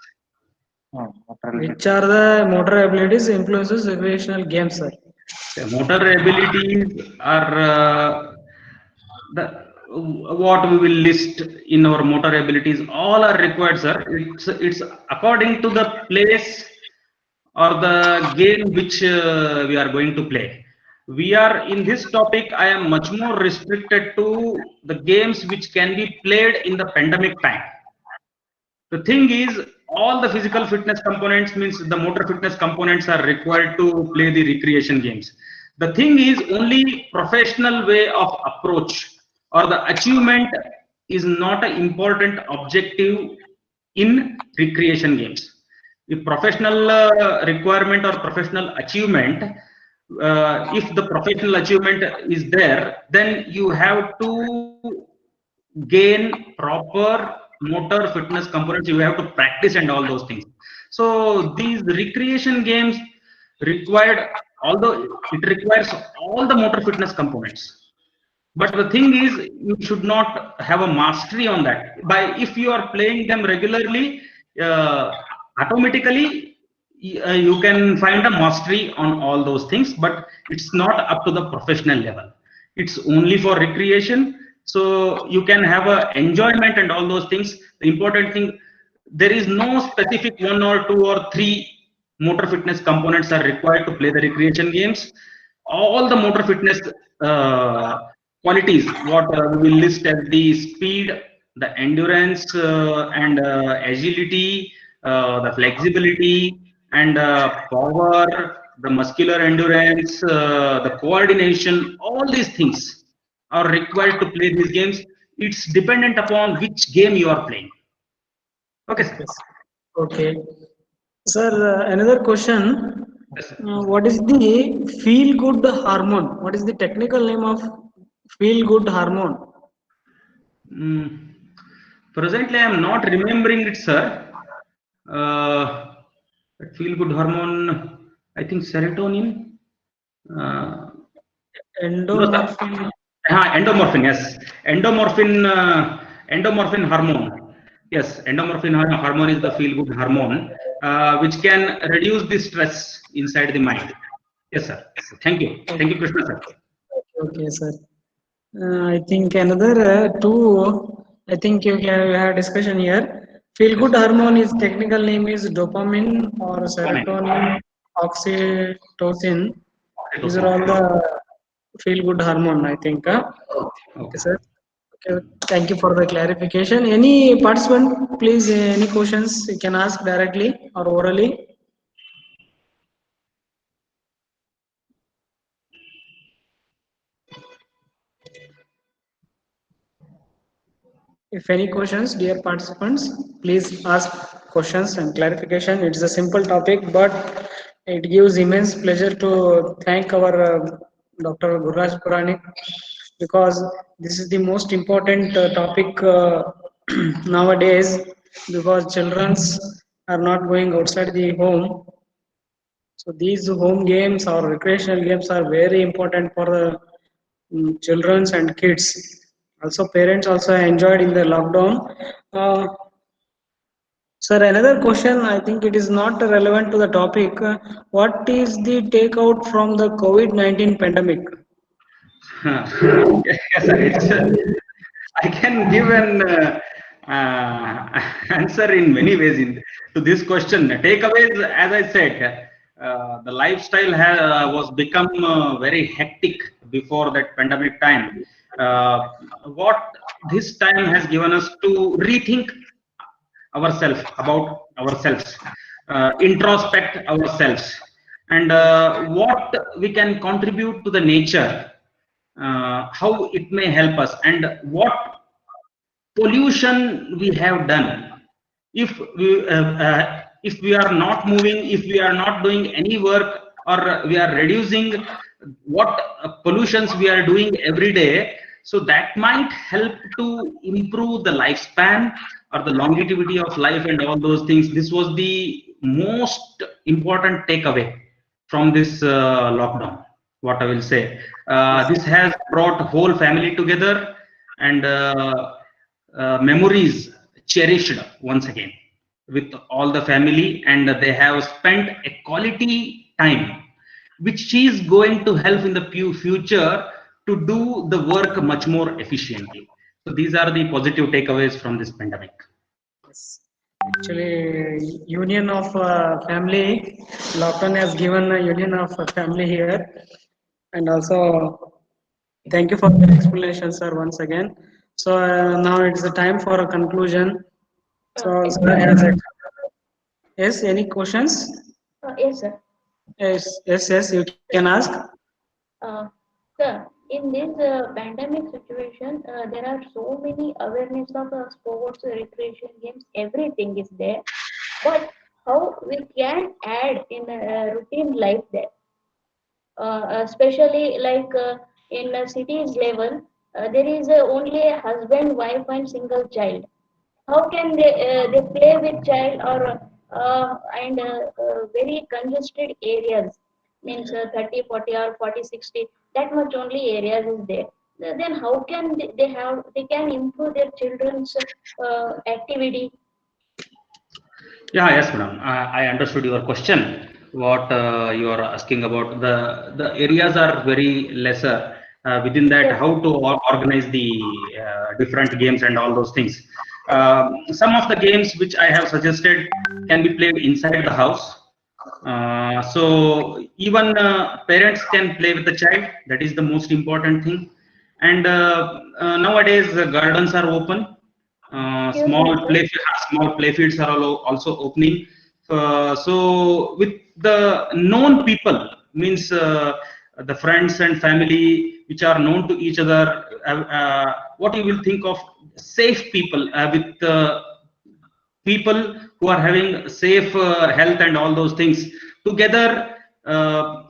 Which are the motor abilities influences recreational games, sir? The motor abilities are the what we will list in our motor abilities. All are required, sir. It's according to the place or the game which we are going to play. We are in this topic. I am much more restricted to the games which can be played in the pandemic time. The thing is, all the physical fitness components, means the motor fitness components, are required to play the recreation games. The thing is, only professional way of approach or the achievement is not an important objective in recreation games. If professional requirement or professional achievement, if the professional achievement is there, then you have to gain proper motor fitness components, you have to practice and all those things. So these recreation games required, although it requires all the motor fitness components, but the thing is you should not have a mastery on that. By if you are playing them regularly, automatically you can find a mastery on all those things, but it's not up to the professional level. It's only for recreation, so you can have a enjoyment and all those things. The important thing, there is no specific one or two or three motor fitness components are required to play the recreation games. All the motor fitness qualities what we will list as the speed, the endurance, and agility, the flexibility, and power, the muscular endurance, the coordination, all these things are required to play these games. it's dependent upon which game you are playing. Okay, sir. Yes. Okay. Sir, another question. Yes, sir. What is the feel good hormone? What is the technical name of feel good hormone? Mm, presently, I am not remembering it, sir. Uh, that feel good hormone, I think serotonin. Uh, no, sir. Endomorphin. Endomorphin, yes. Endomorphin hormone. Yes, endomorphin hormone is the feel good hormone, which can reduce the stress inside the mind. Yes, sir. Thank you. Thank you, Krishna, sir. Okay, sir. I think another two. I think you have discussion here. Feel Yes, good hormone is technical name is dopamine or comment. serotonin, oxytocin. These are Oxytocin. all the feel good hormone. I think. Okay, Okay. sir. Okay, thank you for the clarification. Any participant, please, any questions you can ask directly or orally. If any questions, dear participants, please ask questions and clarification. It's a simple topic, but it gives immense pleasure to thank our Dr. Gurraj Puranik because this is the most important topic nowadays because children are not going outside the home. So these home games or recreational games are very important for the children and kids. Also, parents also enjoyed in the lockdown. Sir, another question. I think it is not relevant to the topic. What is the takeout from the COVID-19 pandemic? Yes, sir. I can give an answer in many ways to this question. Takeaways, as I said, the lifestyle was become very hectic before that pandemic time. What this time has given us to rethink ourselves about ourselves, introspect ourselves, and what we can contribute to the nature, how it may help us, and what pollution we have done. If we are not moving, if we are not doing any work, or we are reducing what pollutions we are doing every day, so that might help to improve the lifespan or the longevity of life and all those things. This was the most important takeaway from this lockdown, what I will say. This has brought whole family together, and memories cherished once again with all the family, and they have spent a quality time which is going to help in the future to do the work much more efficiently. So these are the positive takeaways from this pandemic. Yes. Actually, union of family, lockdown has given a union of family here. And also, thank you for the explanation, sir, once again. So now it's the time for a conclusion. So, Yes, sir has yes, any questions? yes, sir. Yes, you can ask. Uh, Sir, in this pandemic situation, there are so many awareness of sports, recreation games, everything is there. But how we can add in a routine life there, especially like in cities level, there is only a husband, wife, and single child. How can they play with child or very congested areas means 30 40 or 40 60 that much only areas is there. Then how can they can improve their children's activity. Yeah, yes, madam. I understood your question. What you are asking about, the areas are very lesser. Within that, Yes, how to organize the different games and all those things. Some of the games which I have suggested can be played inside the house. So even parents can play with the child. That is the most important thing. And nowadays, gardens are open. excuse me sir. Small playfields are also opening. So with the known people, means the friends and family which are known to each other, what you will think of safe people, with people who are having safe health and all those things together.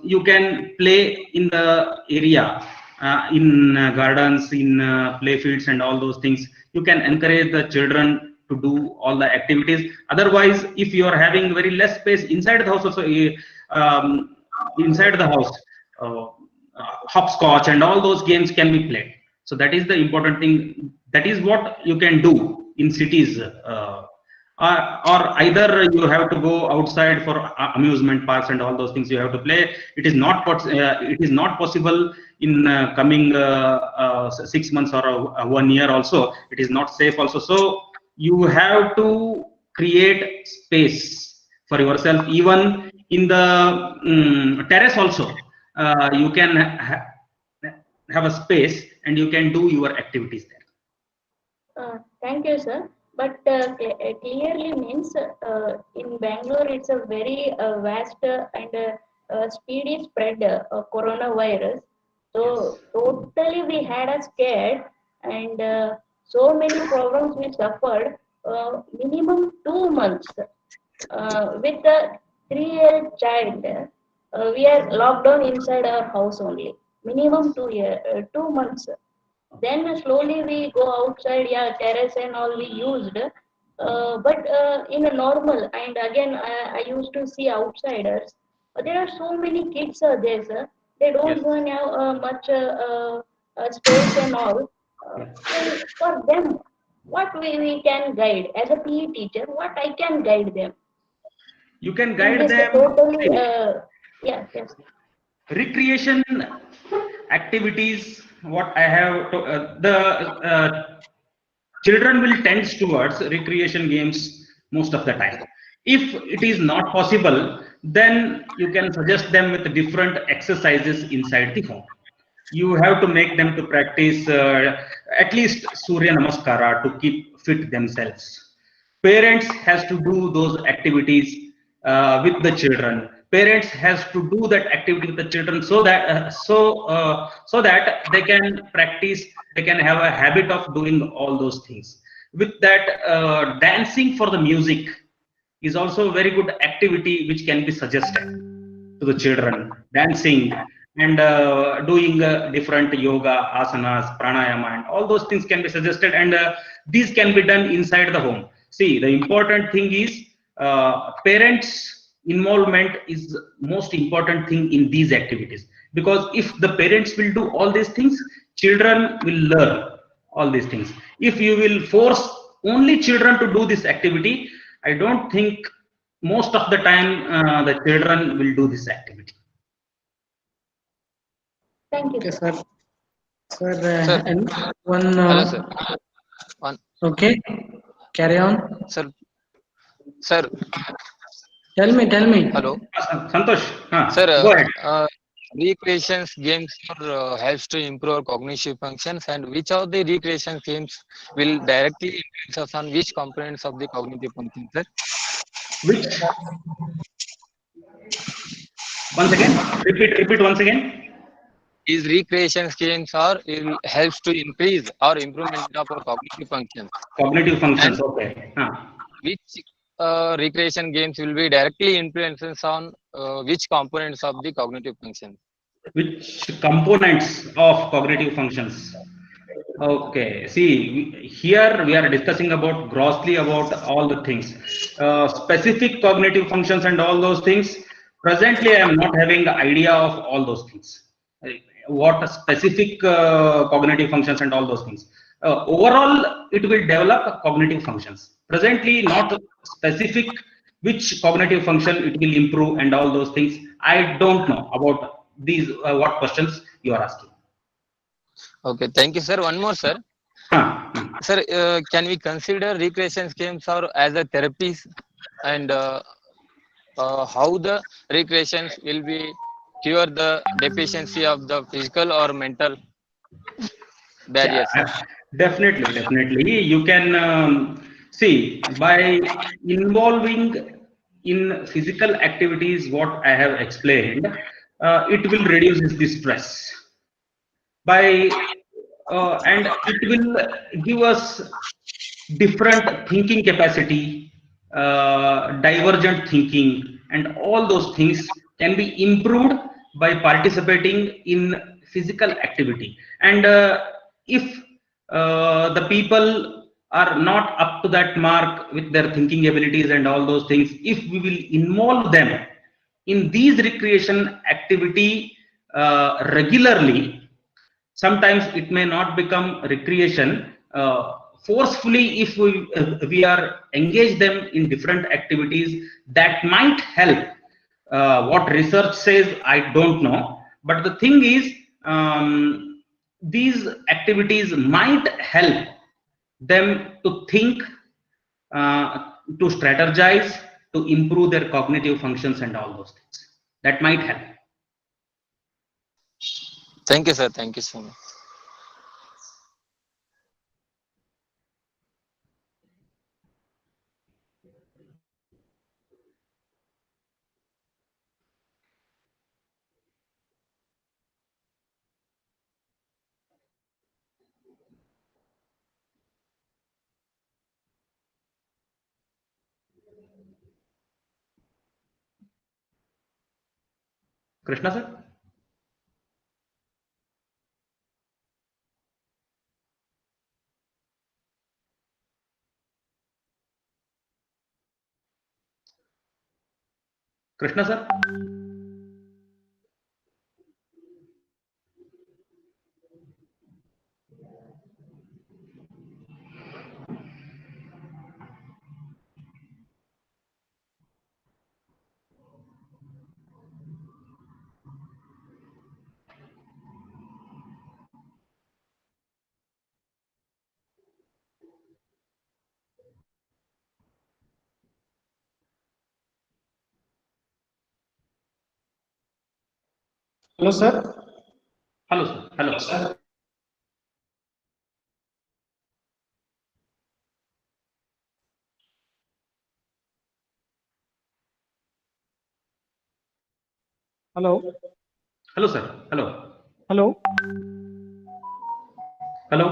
You can play in the area, in gardens, in play fields and all those things. You can encourage the children to do all the activities. Otherwise, if you are having very less space inside the house also, inside the house, uh, hopscotch and all those games can be played. So that is the important thing. That is what you can do in cities, or either you have to go outside for amusement parks and all those things. You have to play. It is not it is not possible in coming 6 months or 1 year. Also, it is not safe. Also, so you have to create space for yourself. Even in the terrace also, you can have a space and you can do your activities there. Thank you, sir. But clearly means in Bangalore it's a very vast and speedy spread coronavirus. So Yes. totally we had a scared and so many problems we suffered. Minimum 2 months with a 3 year child. We are locked down inside our house only. Minimum 2 months. Then slowly we go outside, yeah, terrace and all we used. But in a normal, and again, I used to see outsiders. There are so many kids are there, sir. They don't Yes. even have much space and all. Then for them, what we can guide as a PE teacher, what I can guide them You can in guide this them. totally, See, yeah, yes. recreation activities, what I have to, the children will tend towards recreation games most of the time. If it is not possible, then you can suggest them with different exercises inside the home. You have to make them to practice at least Surya Namaskara to keep fit themselves. Parents has to do those activities with the children. Parents has to do that activity with the children, so that so that they can practice, they can have a habit of doing all those things. With that, dancing for the music is also a very good activity which can be suggested to the children. Dancing and doing different yoga, asanas, pranayama, and all those things can be suggested, and these can be done inside the home. See, the important thing is parents' involvement is most important thing in these activities, because if the parents will do all these things, children will learn all these things. If you will force only children to do this activity, I don't think most of the time the children will do this activity. Thank you, Okay, sir. sir. Sir, Sir, and one. hello, sir. One, Okay, carry on. sir, sir, Tell me. hello, Santosh, sir. go ahead. Recreations games helps to improve cognitive functions, and which of the recreation games will directly influence us on which components of the cognitive function, sir? Which, once again, repeat once again. Is recreation games or it helps to increase or improvement of our cognitive functions, Cognitive and functions. Okay. which recreation games will be directly influences on which components of the cognitive function? Which components of cognitive functions? Okay. See, here we are discussing about grossly about all the things, specific cognitive functions and all those things. Presently, I am not having the idea of all those things. What specific cognitive functions and all those things. Overall, it will develop cognitive functions. Presently, not specific which cognitive function it will improve and all those things. I don't know about these. What questions you are asking? Okay, thank you, sir. One more, sir. Huh. Sir, can we consider recreation games or as a therapies, and how the recreations will be cure the deficiency of the physical or mental Yeah, barriers, sir? definitely. You can see by involving in physical activities what I have explained. it will reduce the stress by and it will give us different thinking capacity, divergent thinking, and all those things can be improved by participating in physical activity. And if the people are not up to that mark with their thinking abilities and all those things, if we will involve them in these recreation activity regularly, sometimes it may not become recreation forcefully. If we are engage them in different activities, that might help. What research says, I don't know, but the thing is, these activities might help them to think, to strategize, to improve their cognitive functions and all those things. That might help. Thank you, sir. Thank you so much. Krishna sir? Krishna sir? Hello, sir. Hello sir. Hello. Hello. Hello sir. Hello. Hello. Hello.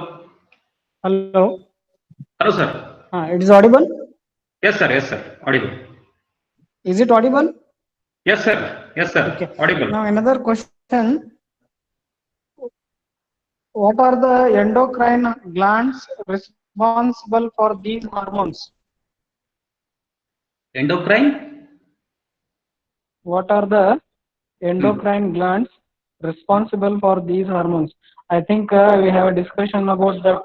Hello. Hello sir. It is audible. Yes sir. Yes sir. Audible. Is it audible? Yes sir. Yes sir. Okay. Audible. Now another question. What are the endocrine glands responsible for these hormones? Endocrine? What are the endocrine glands responsible for these hormones? I think we have a discussion about the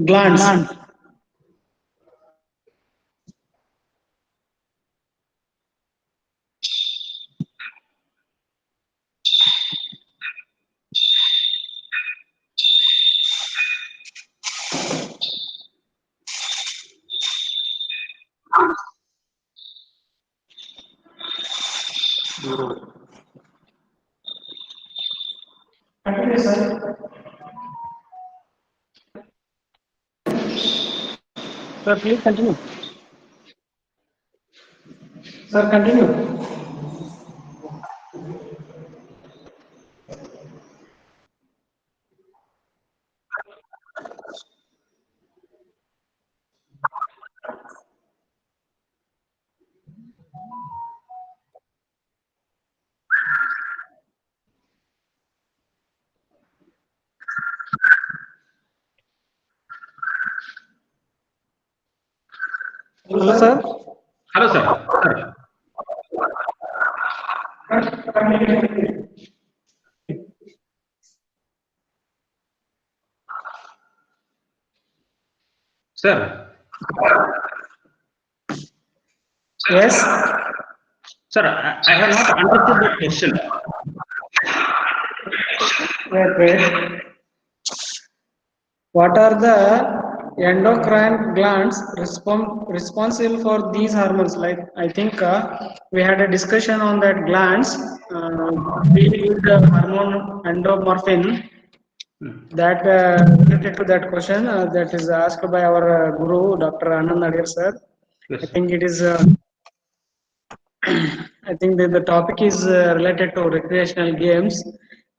glands. Continue, sir. Sir, please continue. Sir, continue. Hello, sir. Hello sir. Sir. Sir. Yes. Sir, I have not understood the question. Wait. What are the endocrine glands responsible for these hormones? Like I think we had a discussion on that glands. We use the hormone endomorphin. that related to that question that is asked by our guru, Dr. Anand Adir sir. Yes, I sir. think it is. I think that the topic is related to recreational games.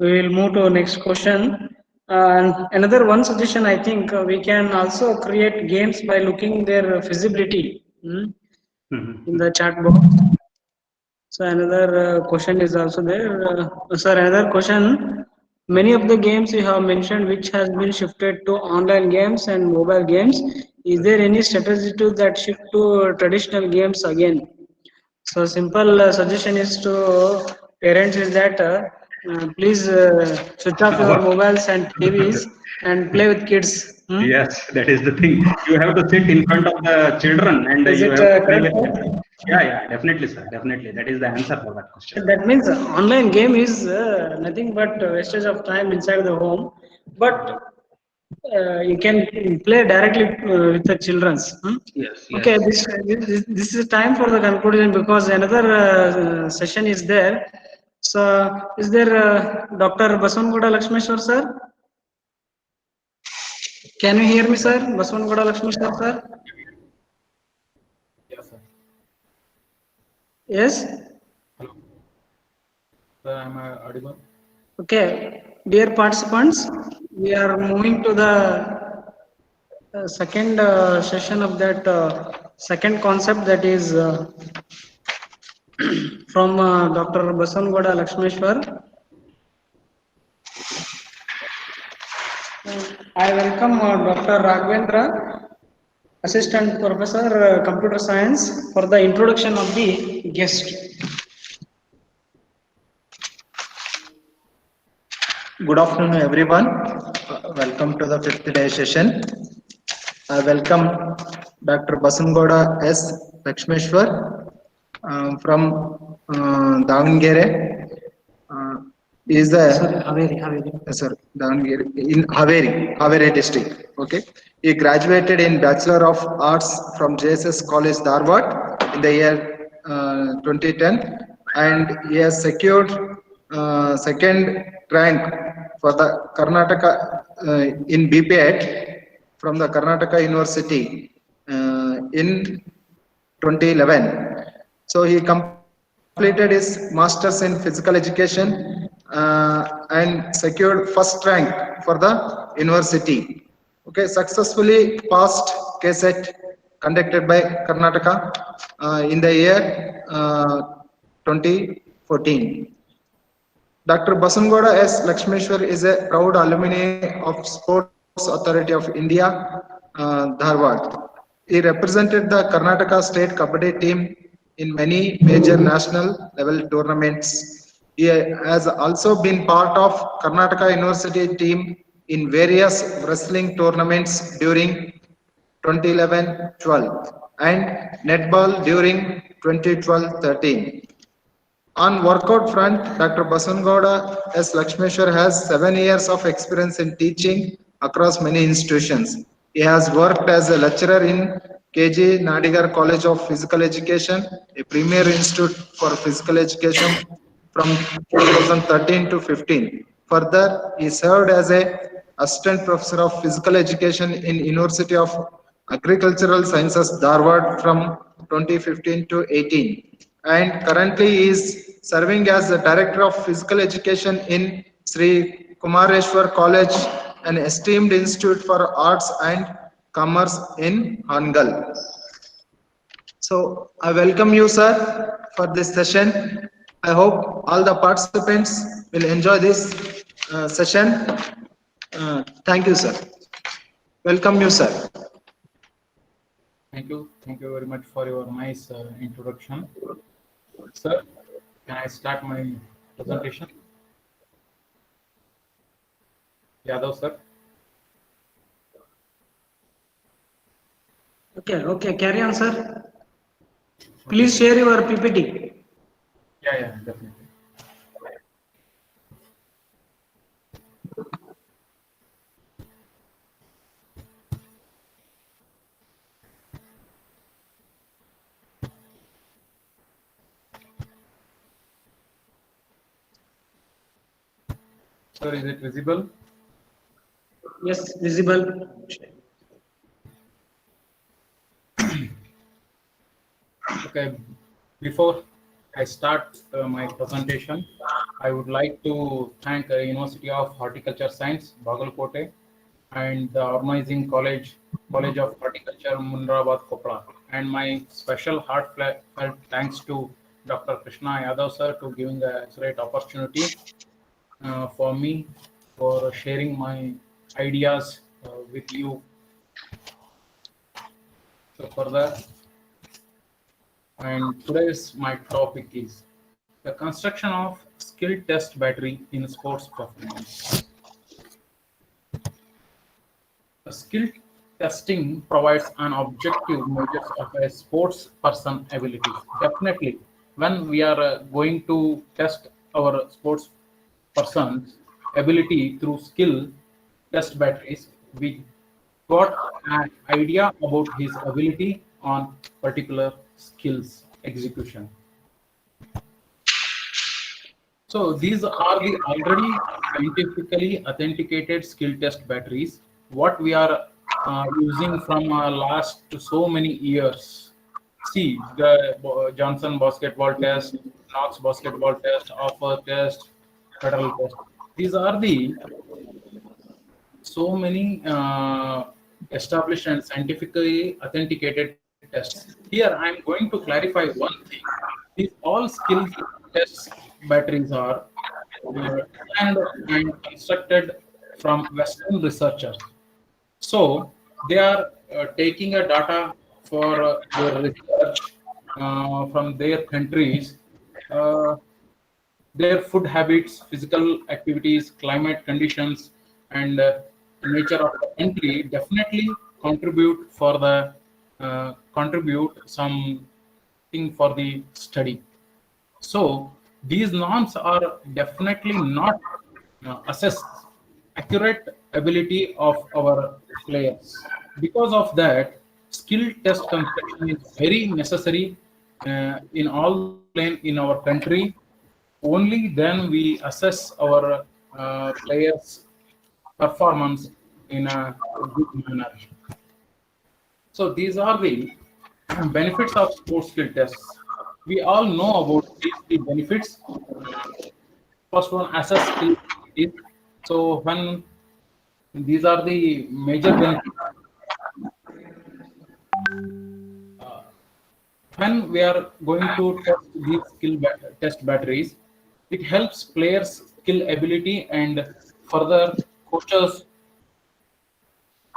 We will move to next question. And another one suggestion, I think we can also create games by looking their feasibility in the chat box. So another question is also there. Sir, another question. Many of the games you have mentioned which has been shifted to online games and mobile games. Is there any strategy to that shift to traditional games again? So simple suggestion is to parents is that please switch off your mobiles and TVs and play with kids. Yes, that is the thing. You have to sit in front of the children and Is you it have to play correct, with them. sir? Yeah, yeah, definitely, sir. Definitely. That is the answer for that question. That means online game is nothing but wastage of time inside the home, but you can play directly with the childrens. Yes, Okay, yes. this is time for the conclusion because another session is there. So, is there Dr. Baswangoda Lakshmeshwar sir? Can you hear me, sir? Baswangoda Lakshmeshwar sir? Yes, sir. Yes. Sir, am I audible? Okay, dear participants, we are moving to the second session of that second concept that is from Dr. Basangoda Lakshmeshwar. I welcome Dr. Raghavendra, Assistant Professor Computer Science, for the introduction of the guest. Good afternoon, everyone. Welcome to the fifth day session. I welcome Dr. Basangoda S. Lakshmeshwar from Davangere. He is the Davangere in Haveri district. Okay. He graduated in Bachelor of Arts from JSS College, Dharwad in the year 2010, and he has secured second rank for the Karnataka in BPED from the Karnataka University in 2011. So he completed his masters in physical education and secured first rank for the university. Okay, successfully passed KSET conducted by Karnataka in the year 2014. Dr. Basangoda S. Lakshmeshwar is a proud alumni of Sports Authority of India, Dharwad. He represented the Karnataka State Kabaddi team in many major national level tournaments. He has also been part of Karnataka University team in various wrestling tournaments during 2011-12 and netball during 2012-13. On workout front, Dr. Basangoda S. Lakshmeshwar has 7 years of experience in teaching across many institutions. He has worked as a lecturer in KG Nadigar College of Physical Education, a premier institute for physical education from 2013 to 15. Further, he served as a assistant professor of physical education in University of Agricultural Sciences, Dharwad from 2015 to 18 and currently is serving as the Director of Physical Education in Sri Kumareshwar College, an esteemed institute for arts and commerce in Hangal. So I welcome you, sir, for this session. I hope all the participants will enjoy this session. Thank you, sir. Welcome you, sir. Thank you. Thank you very much for your nice introduction. Sir, can I start my presentation? Yadav, sir. Okay, carry on, sir. Please share your PPT. Yeah, definitely. Sir, is it visible? Yes, visible. Okay, before I start my presentation, I would like to thank University of Horticulture Science, Bagalkote, and the organizing College of Horticulture, Mundrabad, Kopra, and my special heartfelt thanks to Dr. Krishna Yadav sir to giving a great opportunity for me for sharing my ideas with you. So further, and today's my topic is the construction of skill test battery in sports performance. A skill testing provides an objective measures of a sports person abilities. Definitely, when we are going to test our sports person's ability through skill test batteries, we got an idea about his ability on particular skills execution. So these are the already scientifically authenticated skill test batteries. What we are using from last so many years. See the Johnson basketball test, Knox basketball test, Offer test, Federal test. These are the so many established and scientifically authenticated tests. Here, I am going to clarify one thing. These all skill tests batteries are designed and constructed from Western researchers. So they are taking a data for their research from their countries. Uh, their food habits, physical activities, climate conditions, and nature of the country definitely contribute something for the study. So these norms are definitely not assess accurate ability of our players. Because of that, skill test construction is very necessary in all the plane in our country. Only then we assess our players' performance in a good manner. So these are the benefits of sports skill tests. We all know about these three benefits. First one, assess skill abilities. So when these are the major benefits when we are going to test these test batteries. It helps players skill ability and further coaches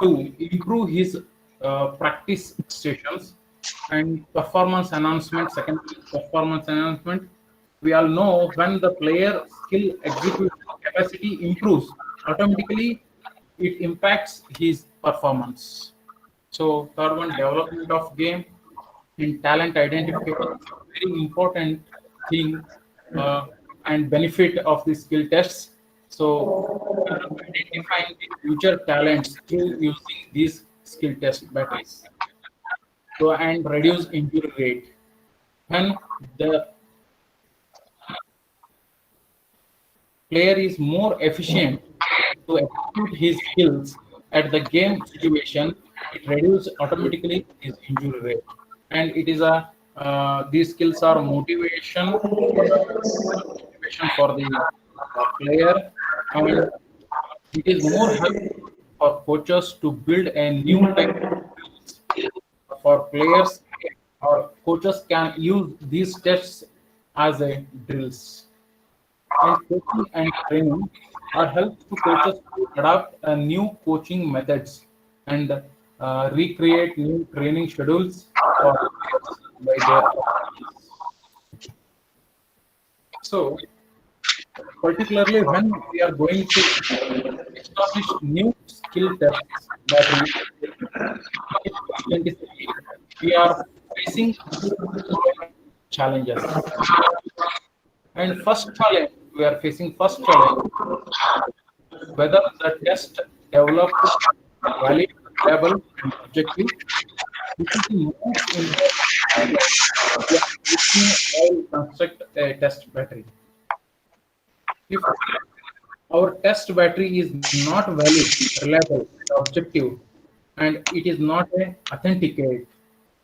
to improve his practice sessions and performance enhancement. Second, performance enhancement. We all know when the player skill execution capacity improves, automatically it impacts his performance. So third one, development of game in talent identification is a very important thing and benefit of the skill tests. So identifying the future talents through using these skill test batteries. So and reduce injury rate. When the player is more efficient to execute his skills at the game situation, it reduces automatically his injury rate. And it is a these skills are motivation for the player, and it is more helpful for coaches to build a new type of skills for players, or coaches can use these tests as a drills. And coaching and training are helps to coaches to adapt a new coaching methods and recreate new training schedules for players by their authorities. So, particularly when we are going to establish new skill tests batteries in 2026, we are facing two challenges. And first challenge, we are facing first challenge whether the test developed valid, reliable, and objective. This is the most important challenge we are facing while construct a test battery. If our test battery is not valid, reliable, and objective, and it is not a authenticate.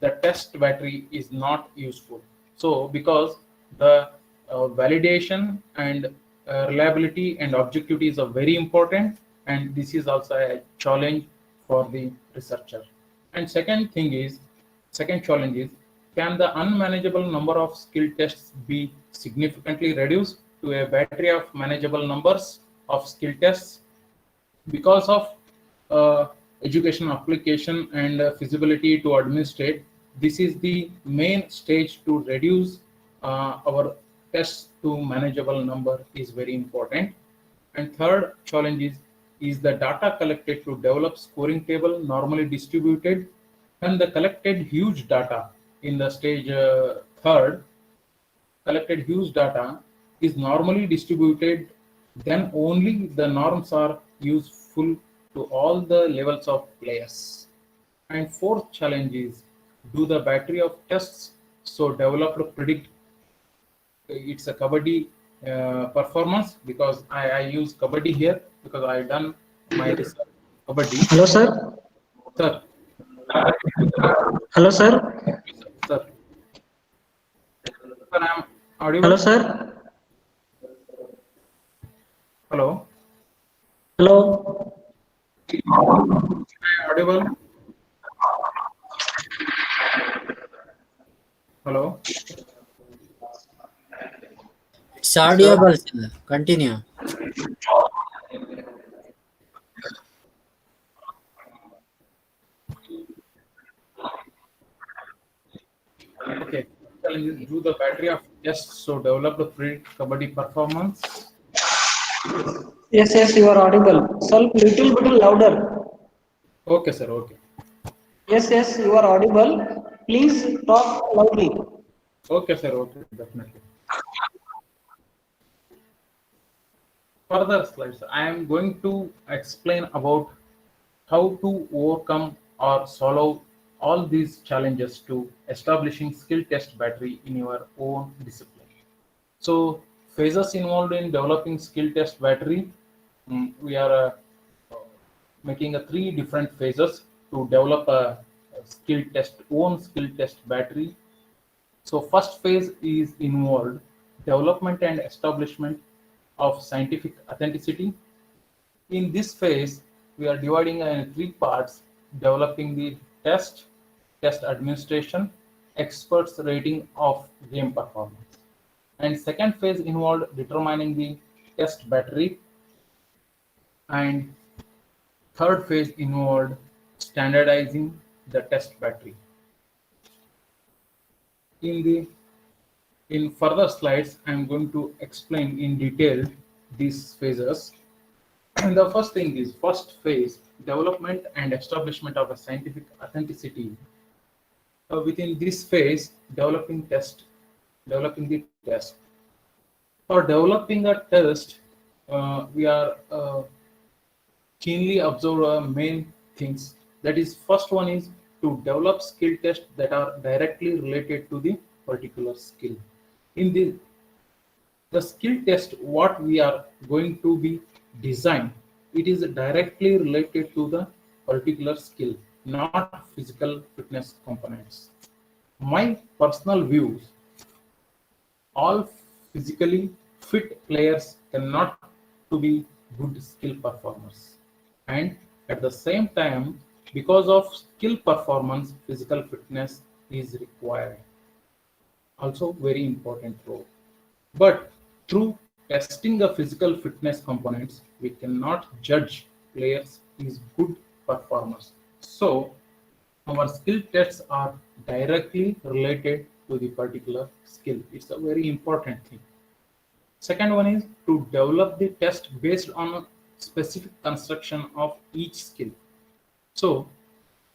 The test battery is not useful. So, because the validation and reliability and objectivity is very important, and this is also a challenge for the researcher. And second challenge is, can the unmanageable number of skill tests be significantly reduced to a battery of manageable numbers of skill tests? Because of education application and feasibility to administrate, this is the main stage to reduce our tests to manageable number is very important. And third challenge is the data collected to develop scoring table normally distributed. When the collected huge data in the stage third, collected huge data is normally distributed, then only the norms are useful to all the levels of players. And fourth challenge is, do the battery of tests so developed predict it's a kabaddi performance, because I use kabaddi here because I done my research kabaddi. Hello, sir. Sir. Hello, sir. Sir. Sir, I'm audible. Hello, sir. Hello. Hello. Am I audible? Hello. It's audible, sir. Continue. Okay. Do the battery of tests so developed predict kabaddi performance? Yes, yes, you are audible. Sir, little bit louder. Okay, sir. Okay. Yes, yes, you are audible. Please talk loudly. Okay, sir. Okay, definitely. Further slides, I am going to explain about how to overcome or solve all these challenges to establishing skill test battery in your own discipline. So, phases involved in developing skill test battery, we are making a three different phases to develop a own skill test battery. So first phase is involved development and establishment of scientific authenticity. In this phase, we are dividing in three parts: developing the test administration, experts rating of game performance. And second phase involved determining the test battery, and third phase involved standardizing the test battery. In further slides, I am going to explain in detail these phases. And the first thing is first phase, development and establishment of a scientific authenticity. Within this phase, developing the test. For developing a test, we are keenly observe main things. That is, first one is to develop skill tests that are directly related to the particular skill. In the skill test, what we are going to be designed, it is directly related to the particular skill, not physical fitness components. My personal views, all physically fit players cannot to be good skill performers, and at the same time, because of skill performance, physical fitness is required, also very important role. But through testing the physical fitness components, we cannot judge players is good performers. So our skill tests are directly related to the particular skill. It's a very important thing. Second one is to develop the test based on a specific construction of each skill. So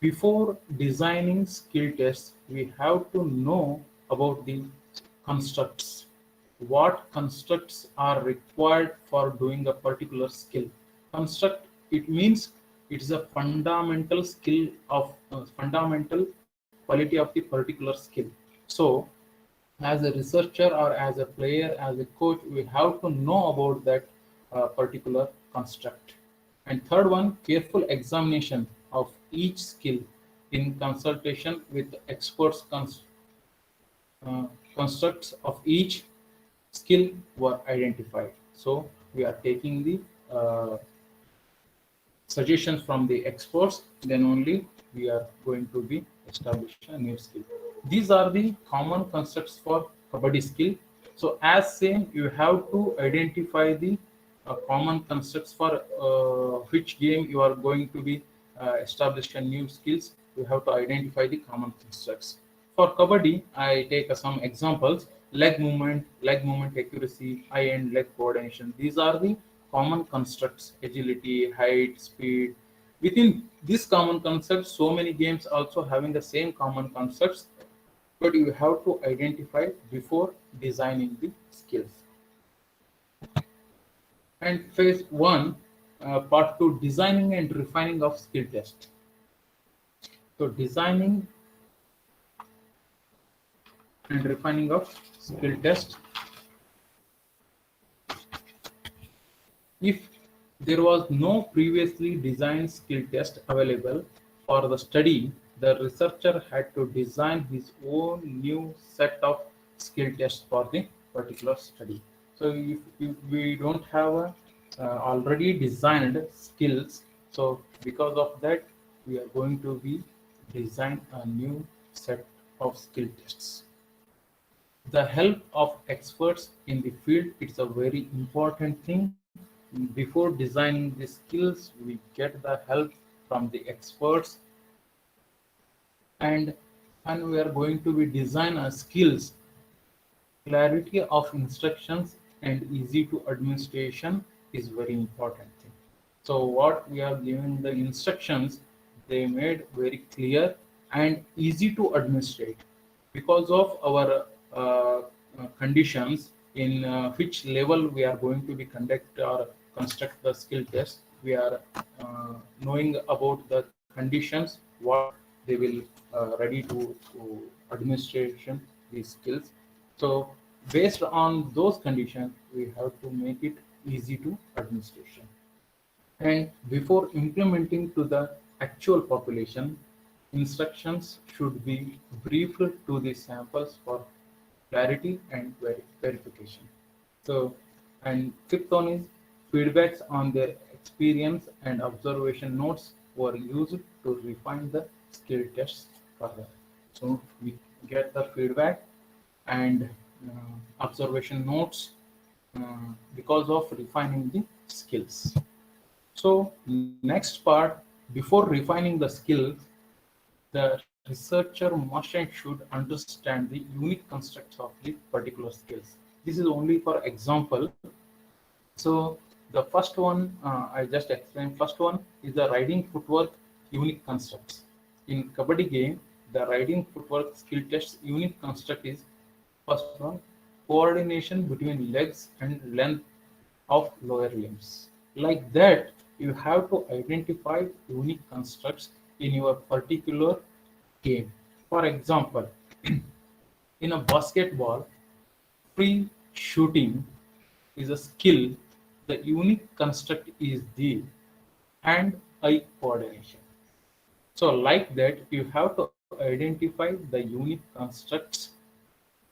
before designing skill tests, we have to know about the constructs. What constructs are required for doing a particular skill? Construct, it means it is a fundamental skill of fundamental quality of the particular skill. So as a researcher or as a player, as a coach, we have to know about that particular construct. And third one, careful examination of each skill in consultation with experts. Constructs of each skill were identified. So we are taking the suggestions from the experts, then only we are going to be establish a new skill. These are the common concepts for kabaddi skill. So as same, you have to identify the common concepts for which game you are going to be establishing new skills. You have to identify the common constructs. For kabaddi, I take some examples: leg movement accuracy, eye and leg coordination. These are the common constructs: agility, height, speed. Within these common concepts, so many games also having the same common concepts, but you have to identify before designing the skills. And phase one, part two, designing and refining of skill test. So designing and refining of skill test. If there was no previously designed skill test available for the study, the researcher had to design his own new set of skill tests for the particular study. So if we don't have a, already designed skills, so because of that, we are going to be design a new set of skill tests. The help of experts in the field, it's a very important thing. Before designing the skills, we get the help from the experts, and we are going to be design our skills. Clarity of instructions and easy to administration is very important thing. So what we are giving the instructions, they made very clear and easy to administrate because of our conditions in which level we are going to be conduct or construct the skill test. We are knowing about the conditions, what they will ready to administration these skills. So based on those conditions, we have to make it easy to administration. And before implementing to the actual population, instructions should be briefed to the samples for clarity and verification. So, and fifth one is feedbacks on their experience and observation notes were used to refine the skill tests further. So we get the feedback and observation notes because of refining the skills. So next part, before refining the skills, the researcher must and should understand the unique constructs of the particular skills. This is only for example. So the first one I just explained. First one is the riding footwork unique constructs. In kabaddi game, the riding footwork skill test unique construct is first one, coordination between legs and length of lower limbs. Like that, you have to identify unique constructs in your particular game. For example, in a basketball, free shooting is a skill. The unique construct is the hand-eye coordination. So like that, you have to identify the unique constructs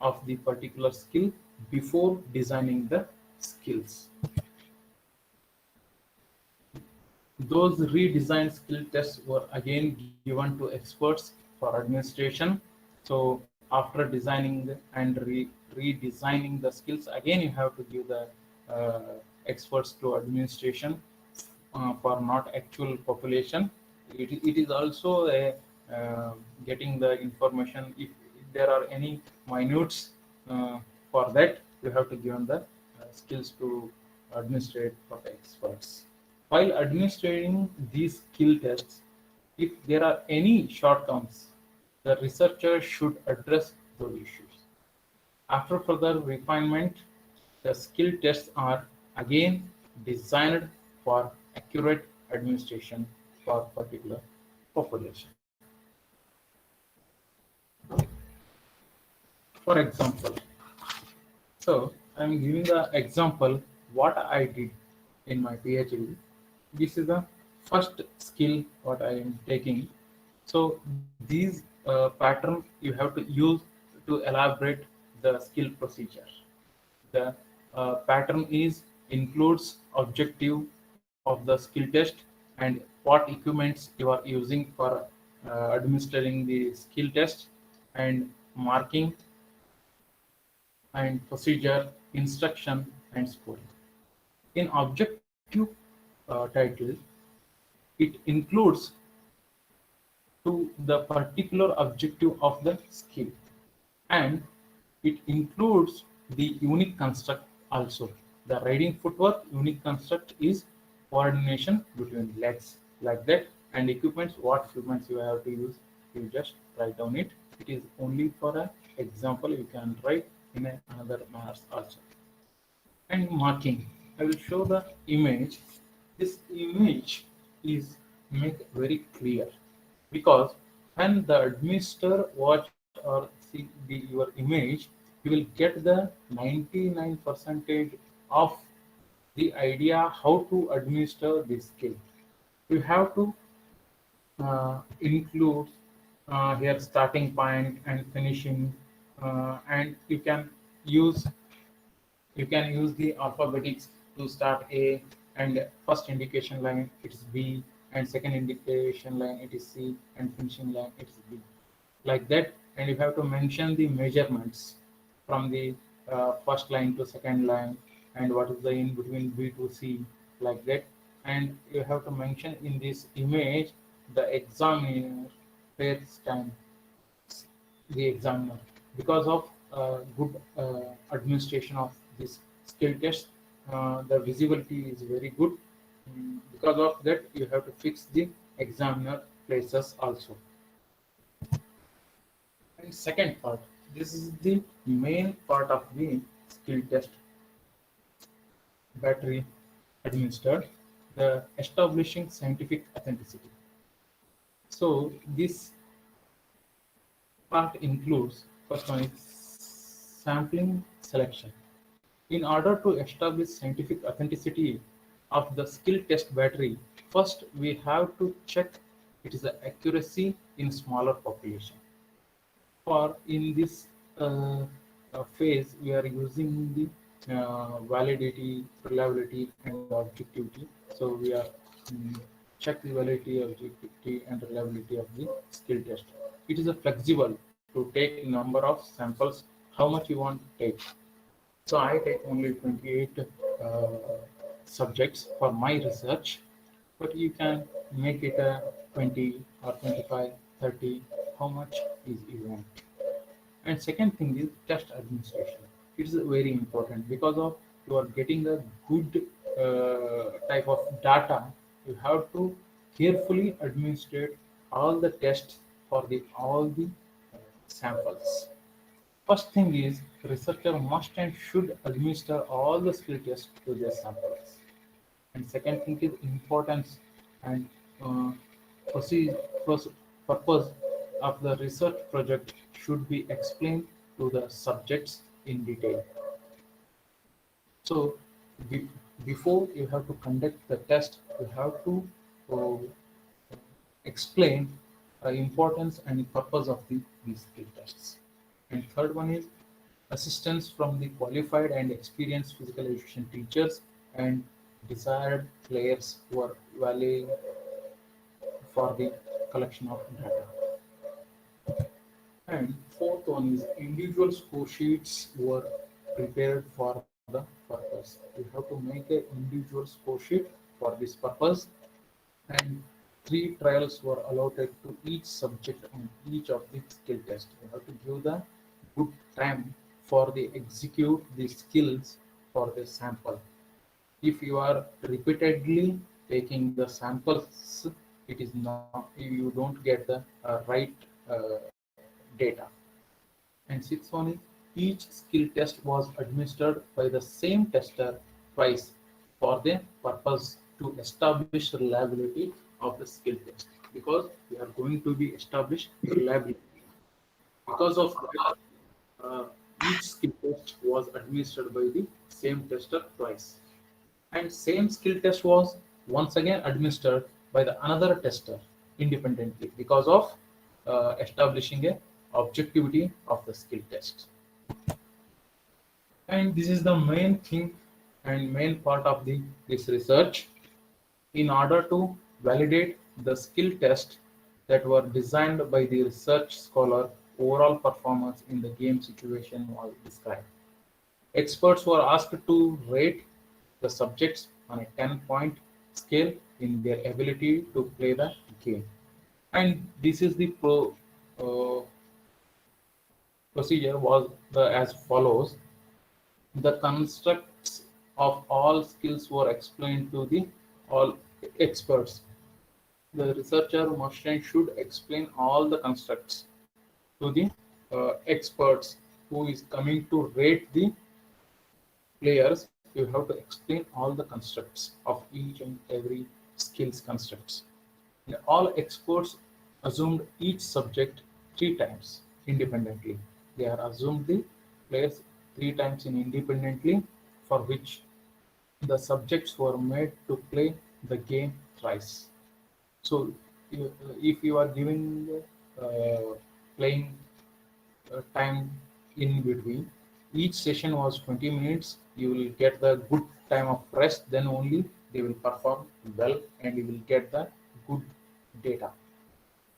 of the particular skill before designing the skills. Those redesigned skill tests were again given to experts for administration. So after designing and redesigning the skills, again you have to give the experts to administration for not actual population. It is also a, getting the information. If there are any minutes for that, you have to give the skills to administrate for the experts. While administering these skill tests, if there are any shortcomings, the researcher should address those issues. After further refinement, the skill tests are again designed for accurate administration for particular population. For example, so I'm giving the example what I did. in my PhD. This is the first skill what I am taking. So these pattern you have to use to elaborate the skill procedure. The pattern is includes objective of the skill test and what equipments you are using for administering the skill test and marking and procedure, instruction and scoring. In objective title, it includes to the particular objective of the skill and it includes the unique construct also. The riding footwork unique construct is coordination between legs like that and equipments, what equipments you have to use, you just write down it. It is only for an example, you can write in another manners also. And marking, I will show the image. This image is make very clear because when the administrator watch or see your image, you will get the 99 percentage of the idea how to administer this skill. You have to include here starting point and finishing, and use you can use the alphabetics to start A, and first indication line it is B, and second indication line it is C, and finishing line it is B. Like that, and you have to mention the measurements from the first line to second line, and what is the in between B to C, like that. And you have to mention in this image the examiner first time the examiner because of good administration of this skill test, the visibility is very good. Because of that you have to fix the examiner places also. And second part, this is the main part of the skill test battery administered, the establishing scientific authenticity. So this part includes first one is sampling selection. In order to establish scientific authenticity of the skill test battery, first we have to check it is the accuracy in smaller population. For in this phase, we are using the validity, reliability, and objectivity. So we are check the validity, objectivity, and reliability of the skill test. It is a flexible to take number of samples, how much you want to take. So I take only 28 subjects for my research, but you can make it a 20 or 25, 30, how much is you want. And second thing is test administration. It is very important because of you are getting a good type of data. You have to carefully administrate all the tests for the all the samples. First thing is researcher must and should administer all the skill tests to their samples. And second thing is importance and uh, proceed, purpose of the research project should be explained to the subjects in detail. So be, before you have to conduct the test, you have to uh, explain the importance and purpose of these skill tests. And third one is assistance from the qualified and experienced physical education teachers and desired players who are valuing for the collection of data. And fourth one is individual score sheets were prepared for the purpose. You have to make an individual score sheet for this purpose, and 3 trials were allotted to each subject on each of the skill tests. You have to give the good time for the execute the skills for the sample. If you are repeatedly taking the samples, it is not you don't get the right data. And sixth one is each skill test was administered by the same tester twice for the purpose to establish reliability of the skill test, because we are going to be established reliability. Because of that, each skill test was administered by the same tester twice. And same skill test was once again administered by the another tester independently because of establishing a objectivity of the skill test. And this is the main thing and main part of this research. In order to validate the skill test that were designed by the research scholar, overall performance in the game situation was described. Experts were asked to rate the subjects on a 10-point scale in their ability to play the game. And this is the procedure was as follows. The constructs of all skills were explained to the all experts. The researcher must and should explain all the constructs to the experts who is coming to rate the players. You have to explain all the constructs of each and every skills constructs. And all experts assumed each subject 3 times independently. They are assumed the players 3 times in independently, for which the subjects were made to play the game thrice. So, if you are giving playing time in between, each session was 20 minutes. You will get the good time of rest. Then only they will perform well, and you will get the good data.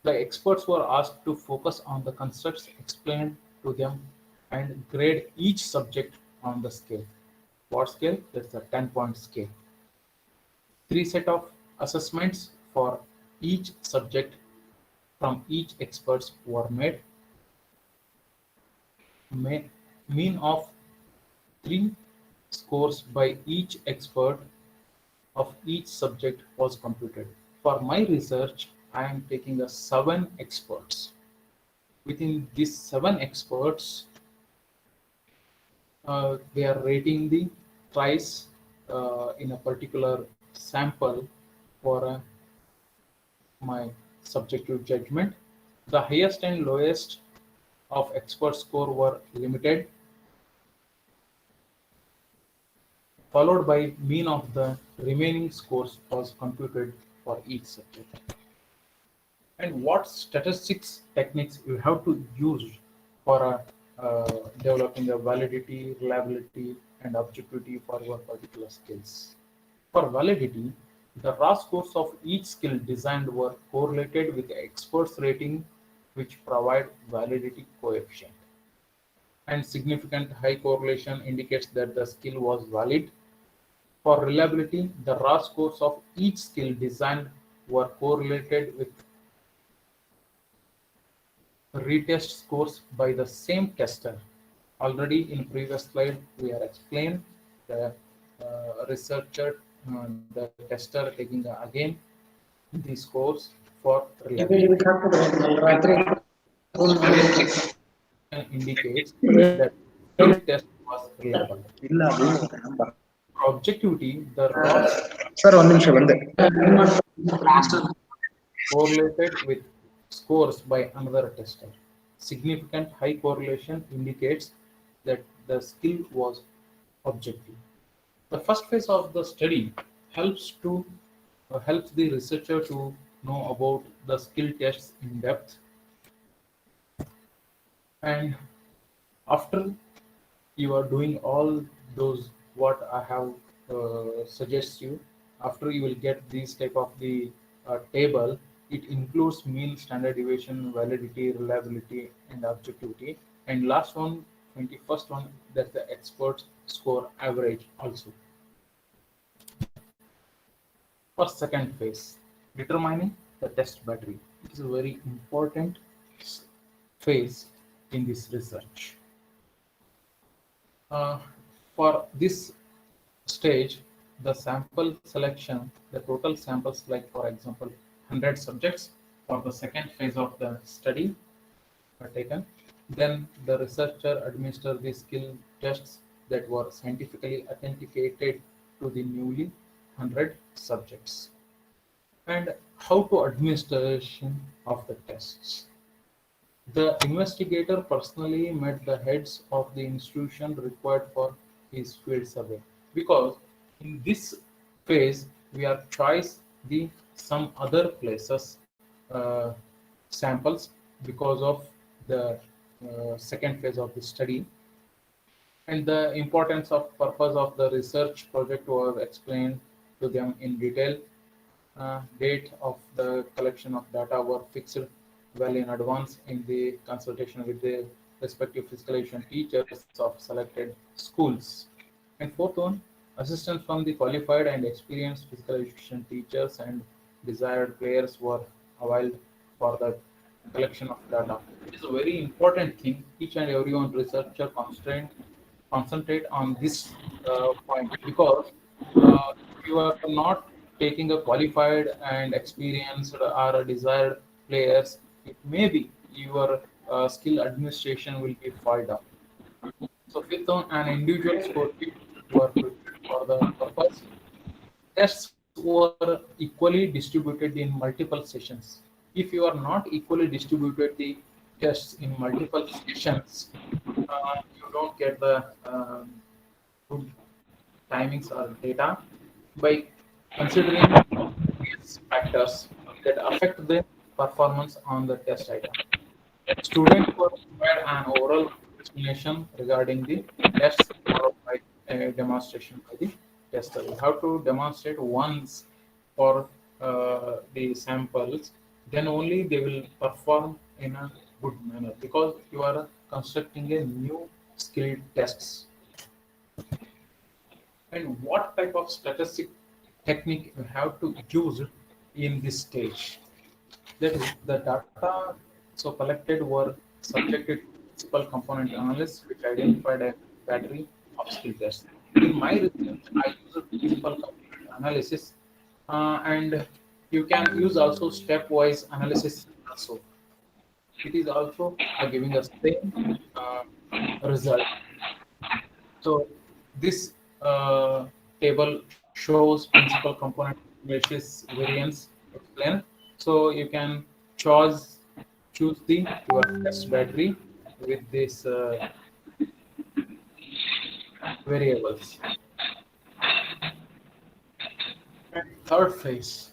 The experts were asked to focus on the constructs explained to them and grade each subject on the scale. What scale? That's a 10-point scale. 3 set of assessments for each subject from each experts were made. Mean of 3 scores by each expert of each subject was computed. For my research, I am taking 7 experts. Within these 7 experts, they are rating the price in a particular sample for my subjective judgment. The highest and lowest of expert score were limited, followed by mean of the remaining scores was computed for each subject. And what statistics techniques you have to use for developing the validity, reliability, and objectivity for your particular skills. For validity, the raw scores of each skill designed were correlated with the experts rating, which provide validity coefficient. And significant high correlation indicates that the skill was valid. For reliability, the raw scores of each skill designed were correlated with retest scores by the same tester. Already in previous slide, we have explained the researcher, the tester taking again the scores for reliability. Indicates that skill test was reliable. For objectivity, the raw Sir, one ನಿಮಿಷ ಬಂದೆ. correlated with scores by another tester. Significant high correlation indicates that the skill was objective. The first phase of the study helps the researcher to know about the skill tests in depth, and after you are doing all those what I have suggest you, after you will get these type of the table. It includes mean, standard deviation, validity, reliability, and objectivity. And last one, 21st one, that's the experts score average also. For second phase, determining the test battery. It is a very important phase in this research. For this stage, the sample selection, the total samples, like for example 100 subjects for the second phase of the study are taken. Then the researcher administer the skill tests that were scientifically authenticated to the newly 100 subjects. And how to administration of the tests. The investigator personally met the heads of the institution required for his field survey, because In this phase, we are choice the some other places samples because of the second phase of the study, and the importance of purpose of the research project was explained to them in detail. Date of the collection of data were fixed well in advance in the consultation with the respective physical education teachers of selected schools. And fourth one, assistance from the qualified and experienced physical education teachers and desired players were availed for the collection of data. It is a very important thing. Each and every one researcher concentrate on this point, because if you are not taking a qualified and experienced or a desired players, it may be your skill administration will be fall down. So fifth on an individual scorecard were prepared for the purpose. Tests were equally distributed in multiple sessions. If you are not equally distributed the tests in multiple sessions, you don't get the good timings or data. By considering these factors that affect the performance on the test item, students were provided an oral explanation regarding the tests followed by a demonstration by the tester. You have to demonstrate once for the samples, then only they will perform in a good manner, because you are constructing a new skill tests. And what type of statistic technique you have to use in this stage? That is, the data so collected were subjected to principal component analysis, which identified a battery of skill tests. In my research, I use principal component analysis, and you can use also stepwise analysis also. It is also giving us same uh, result. So this table shows principal component versus variance explained. So you can choose the your test battery with these variables. And third phase.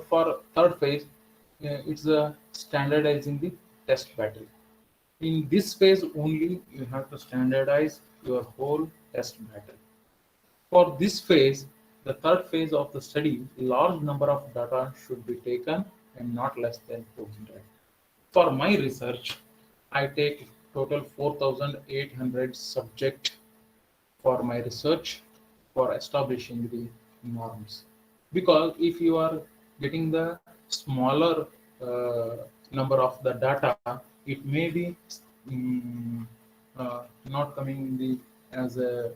For third phase, it's standardizing the test battery. In this phase only, you have to standardize your whole test battery. For this phase, the third phase of the study, large number of data should be taken and not less than 200. For my research, I take total 4,800 subject for my research for establishing the norms. Because if you are getting the smaller number of the data, it may be mm, not coming in the as a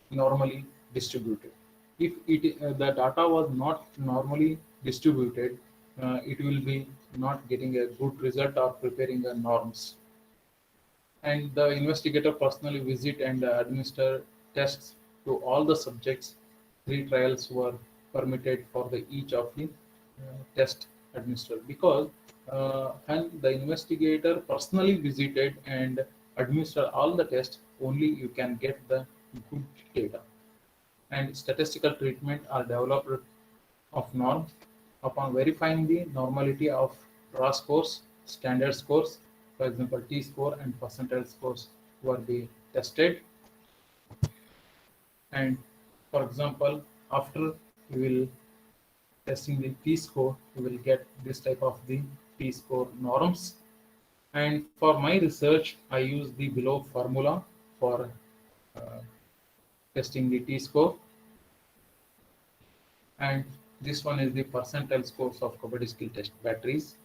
normally distributed. If the data was not normally distributed, it will be not getting a good result or preparing the norms. And the investigator personally visit and administer tests to all the subjects. 3 trials were permitted for the each of the test administered, because when the investigator personally visited and administer all the tests, only you can get the good data. And statistical treatment are developed of norms upon verifying the normality of raw scores, standard scores, for example, T score and percentile scores were be tested. And for example, after you will testing the T score, you will get this type of the T score norms. And for my research, I use the below formula for uh, testing the T score. And this one is the percentile scores of Kabaddi skill test batteries.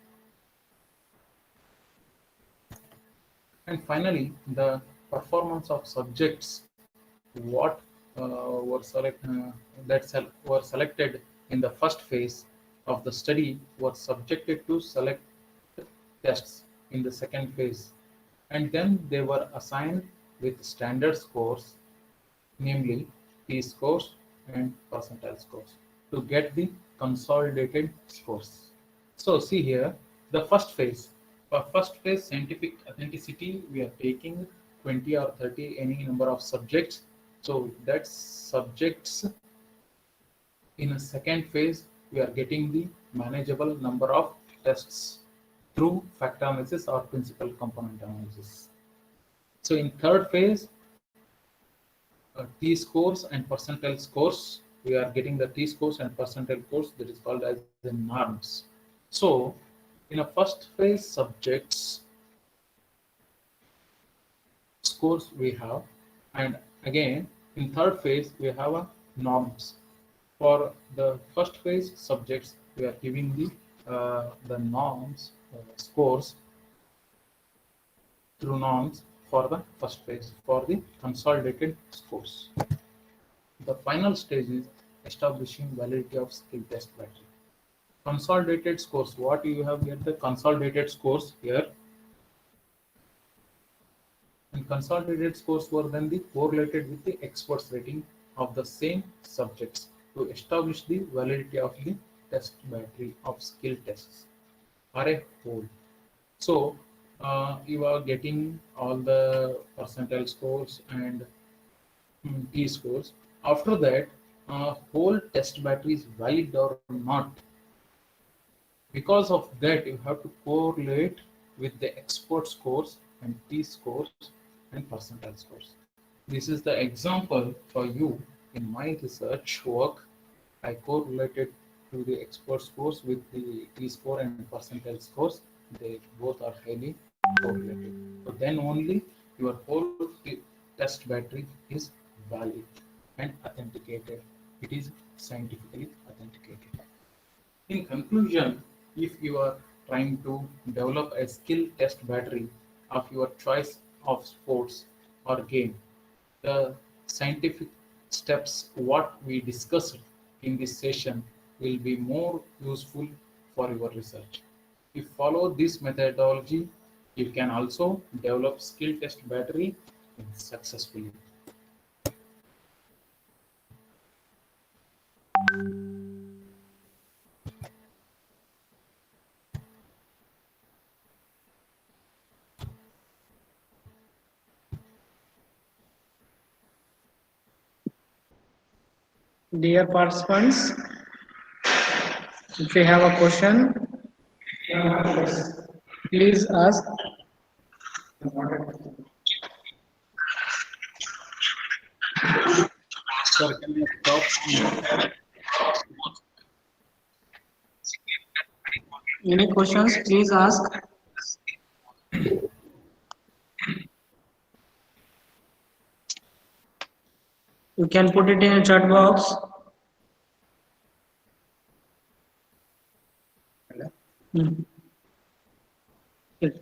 And finally, the performance of subjects what were selected in the first phase of the study were subjected to select tests in the second phase, and then they were assigned with standard scores, namely T scores and percentile scores, to get the consolidated scores. So see here, the first phase. For first phase scientific authenticity, we are taking 20 or 30 any number of subjects. So that's subjects. In a second phase, we are getting the manageable number of tests through factor analysis or principal component analysis. So in third phase, T-scores and percentile scores, we are getting the T-scores and percentile scores, that is called as the norms. So in a first phase subjects, scores we have, and again in third phase we have a norms. For the first phase subjects, we are giving the norms scores through norms for the first phase for the consolidated scores. The final stage is establishing validity of skill test battery. Consolidated scores, what you have here, the consolidated scores here. And consolidated scores were then correlated with the experts rating of the same subjects to establish the validity of the test battery of skill tests are a whole. So you are getting all the percentile scores and T scores. After that, whole test battery is valid or not. Because of that, you have to correlate with the expert scores and T scores and percentile scores. This is the example for you in my research work. I correlated to the expert scores with the T score and percentile scores. They both are highly correlated. So then only your whole test battery is valid and authenticated. It is scientifically authenticated. In conclusion, if you are trying to develop a skill test battery of your choice of sports or game, the scientific steps what we discussed in this session will be more useful for your research. If you follow this methodology, you can also develop skill test battery successfully. Dear participants, if you have a question, please ask. Sir, can you stop? Any questions, please ask. You can put it in a chat box. Yes.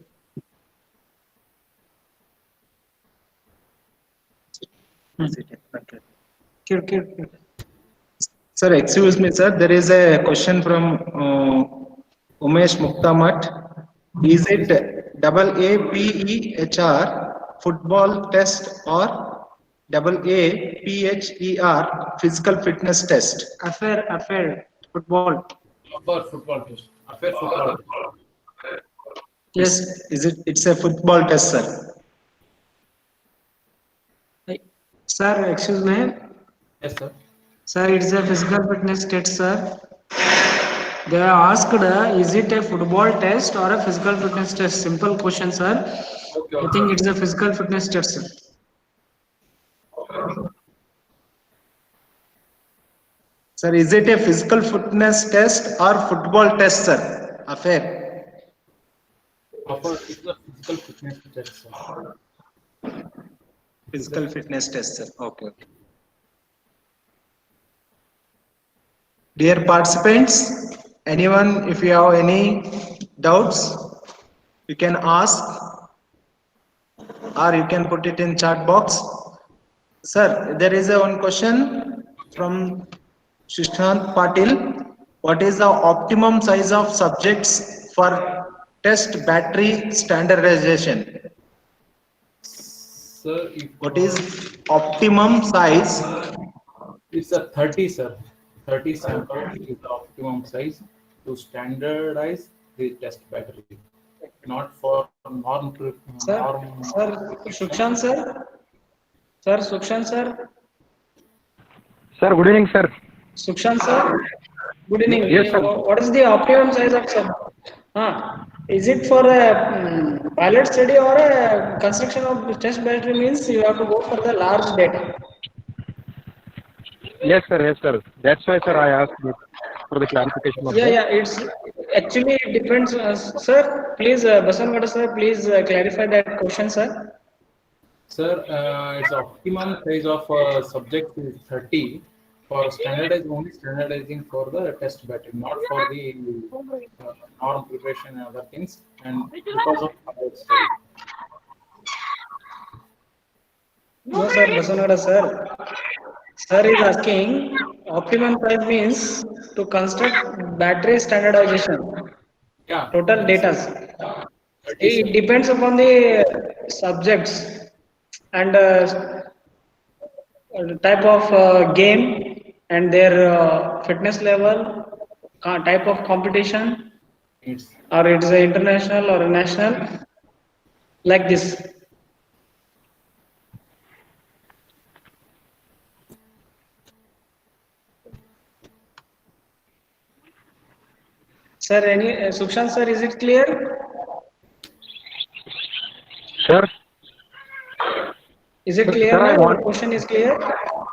Sir, excuse me, sir. There is a question from Umesh Muktamat. Is it AAPEHR football test or AAPHER physical fitness test? Affair, football. Affair football test. Affair football test. Yes. It's a football test, sir. Sir, excuse me. Yes, sir. Sir, it's a physical fitness test, sir. They are asked, is it a football test or a physical fitness test? Simple question, sir. Okay, I think it's a physical fitness test, sir. Sir, is it a physical fitness test or football test, sir? Affair. Affair is a physical fitness test, sir. Physical fitness test, sir. Okay. Dear participants, anyone, if you have any doubts, you can ask or you can put it in chat box. Sir, there is one question from Shrishant Patil. What is the optimum size of subjects for test battery standardization? Sir, what is optimum size? It's a 30, sir. 30 samples is the optimum size to standardize the test battery, not for Sir, Sukshan sir. Sir, Sukshan sir. Sir, good evening, sir. Sukshan sir, good evening. Yes, sir. What is the optimum size of sub? Is it for a pilot study or a construction of test battery means you have to go for the large data? Yes, sir. Yes, sir. That's why, sir, I asked you for the clarification of Yeah, that. yeah, it's actually it depends. Sir, please, Basangada sir, please clarify that question, sir. Sir, its optimum size of subject is 30 for standardizing, only standardizing for the test battery, not for the norm preparation and other things, and because of pilot study. No, sir, Basangada sir. Sir is asking optimum size means to construct battery standardization, Yeah, total data. 30, It sir. depends upon the subjects and type of game and their fitness level, type of competition, It's or it's a international or a national, like this. Sir, any Sukshan sir, is it clear? Sir, Is it clear sir, I now? Your want. question is clear?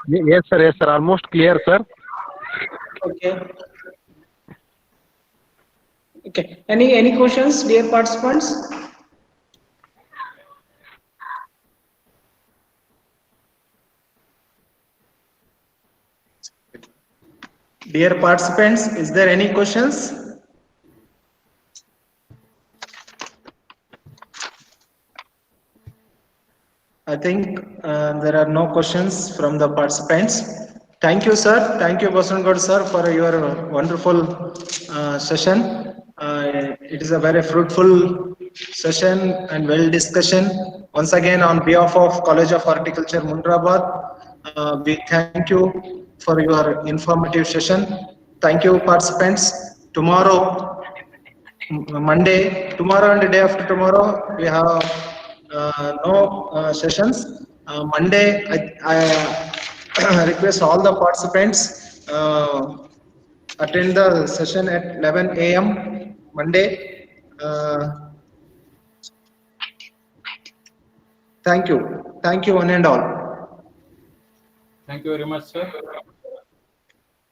Yes, sir. Yes, sir. Almost clear, sir. Okay. Okay. Any questions, dear participants? Dear participants, is there any questions? I think there are no questions from the participants. Thank you, sir. Thank you, Basangad sir, for your wonderful session. It is a very fruitful session and well discussion. Once again, on behalf of College of Horticulture, Mundrabad, we thank you for your informative session. Thank you, participants. Tomorrow, Monday, tomorrow and the day after tomorrow, we have no sessions. Monday, I request all the participants attend the session at 11 a.m. Monday. Thank you. Thank you, one and all. thank you very much, sir.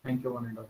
Thank you, one and all.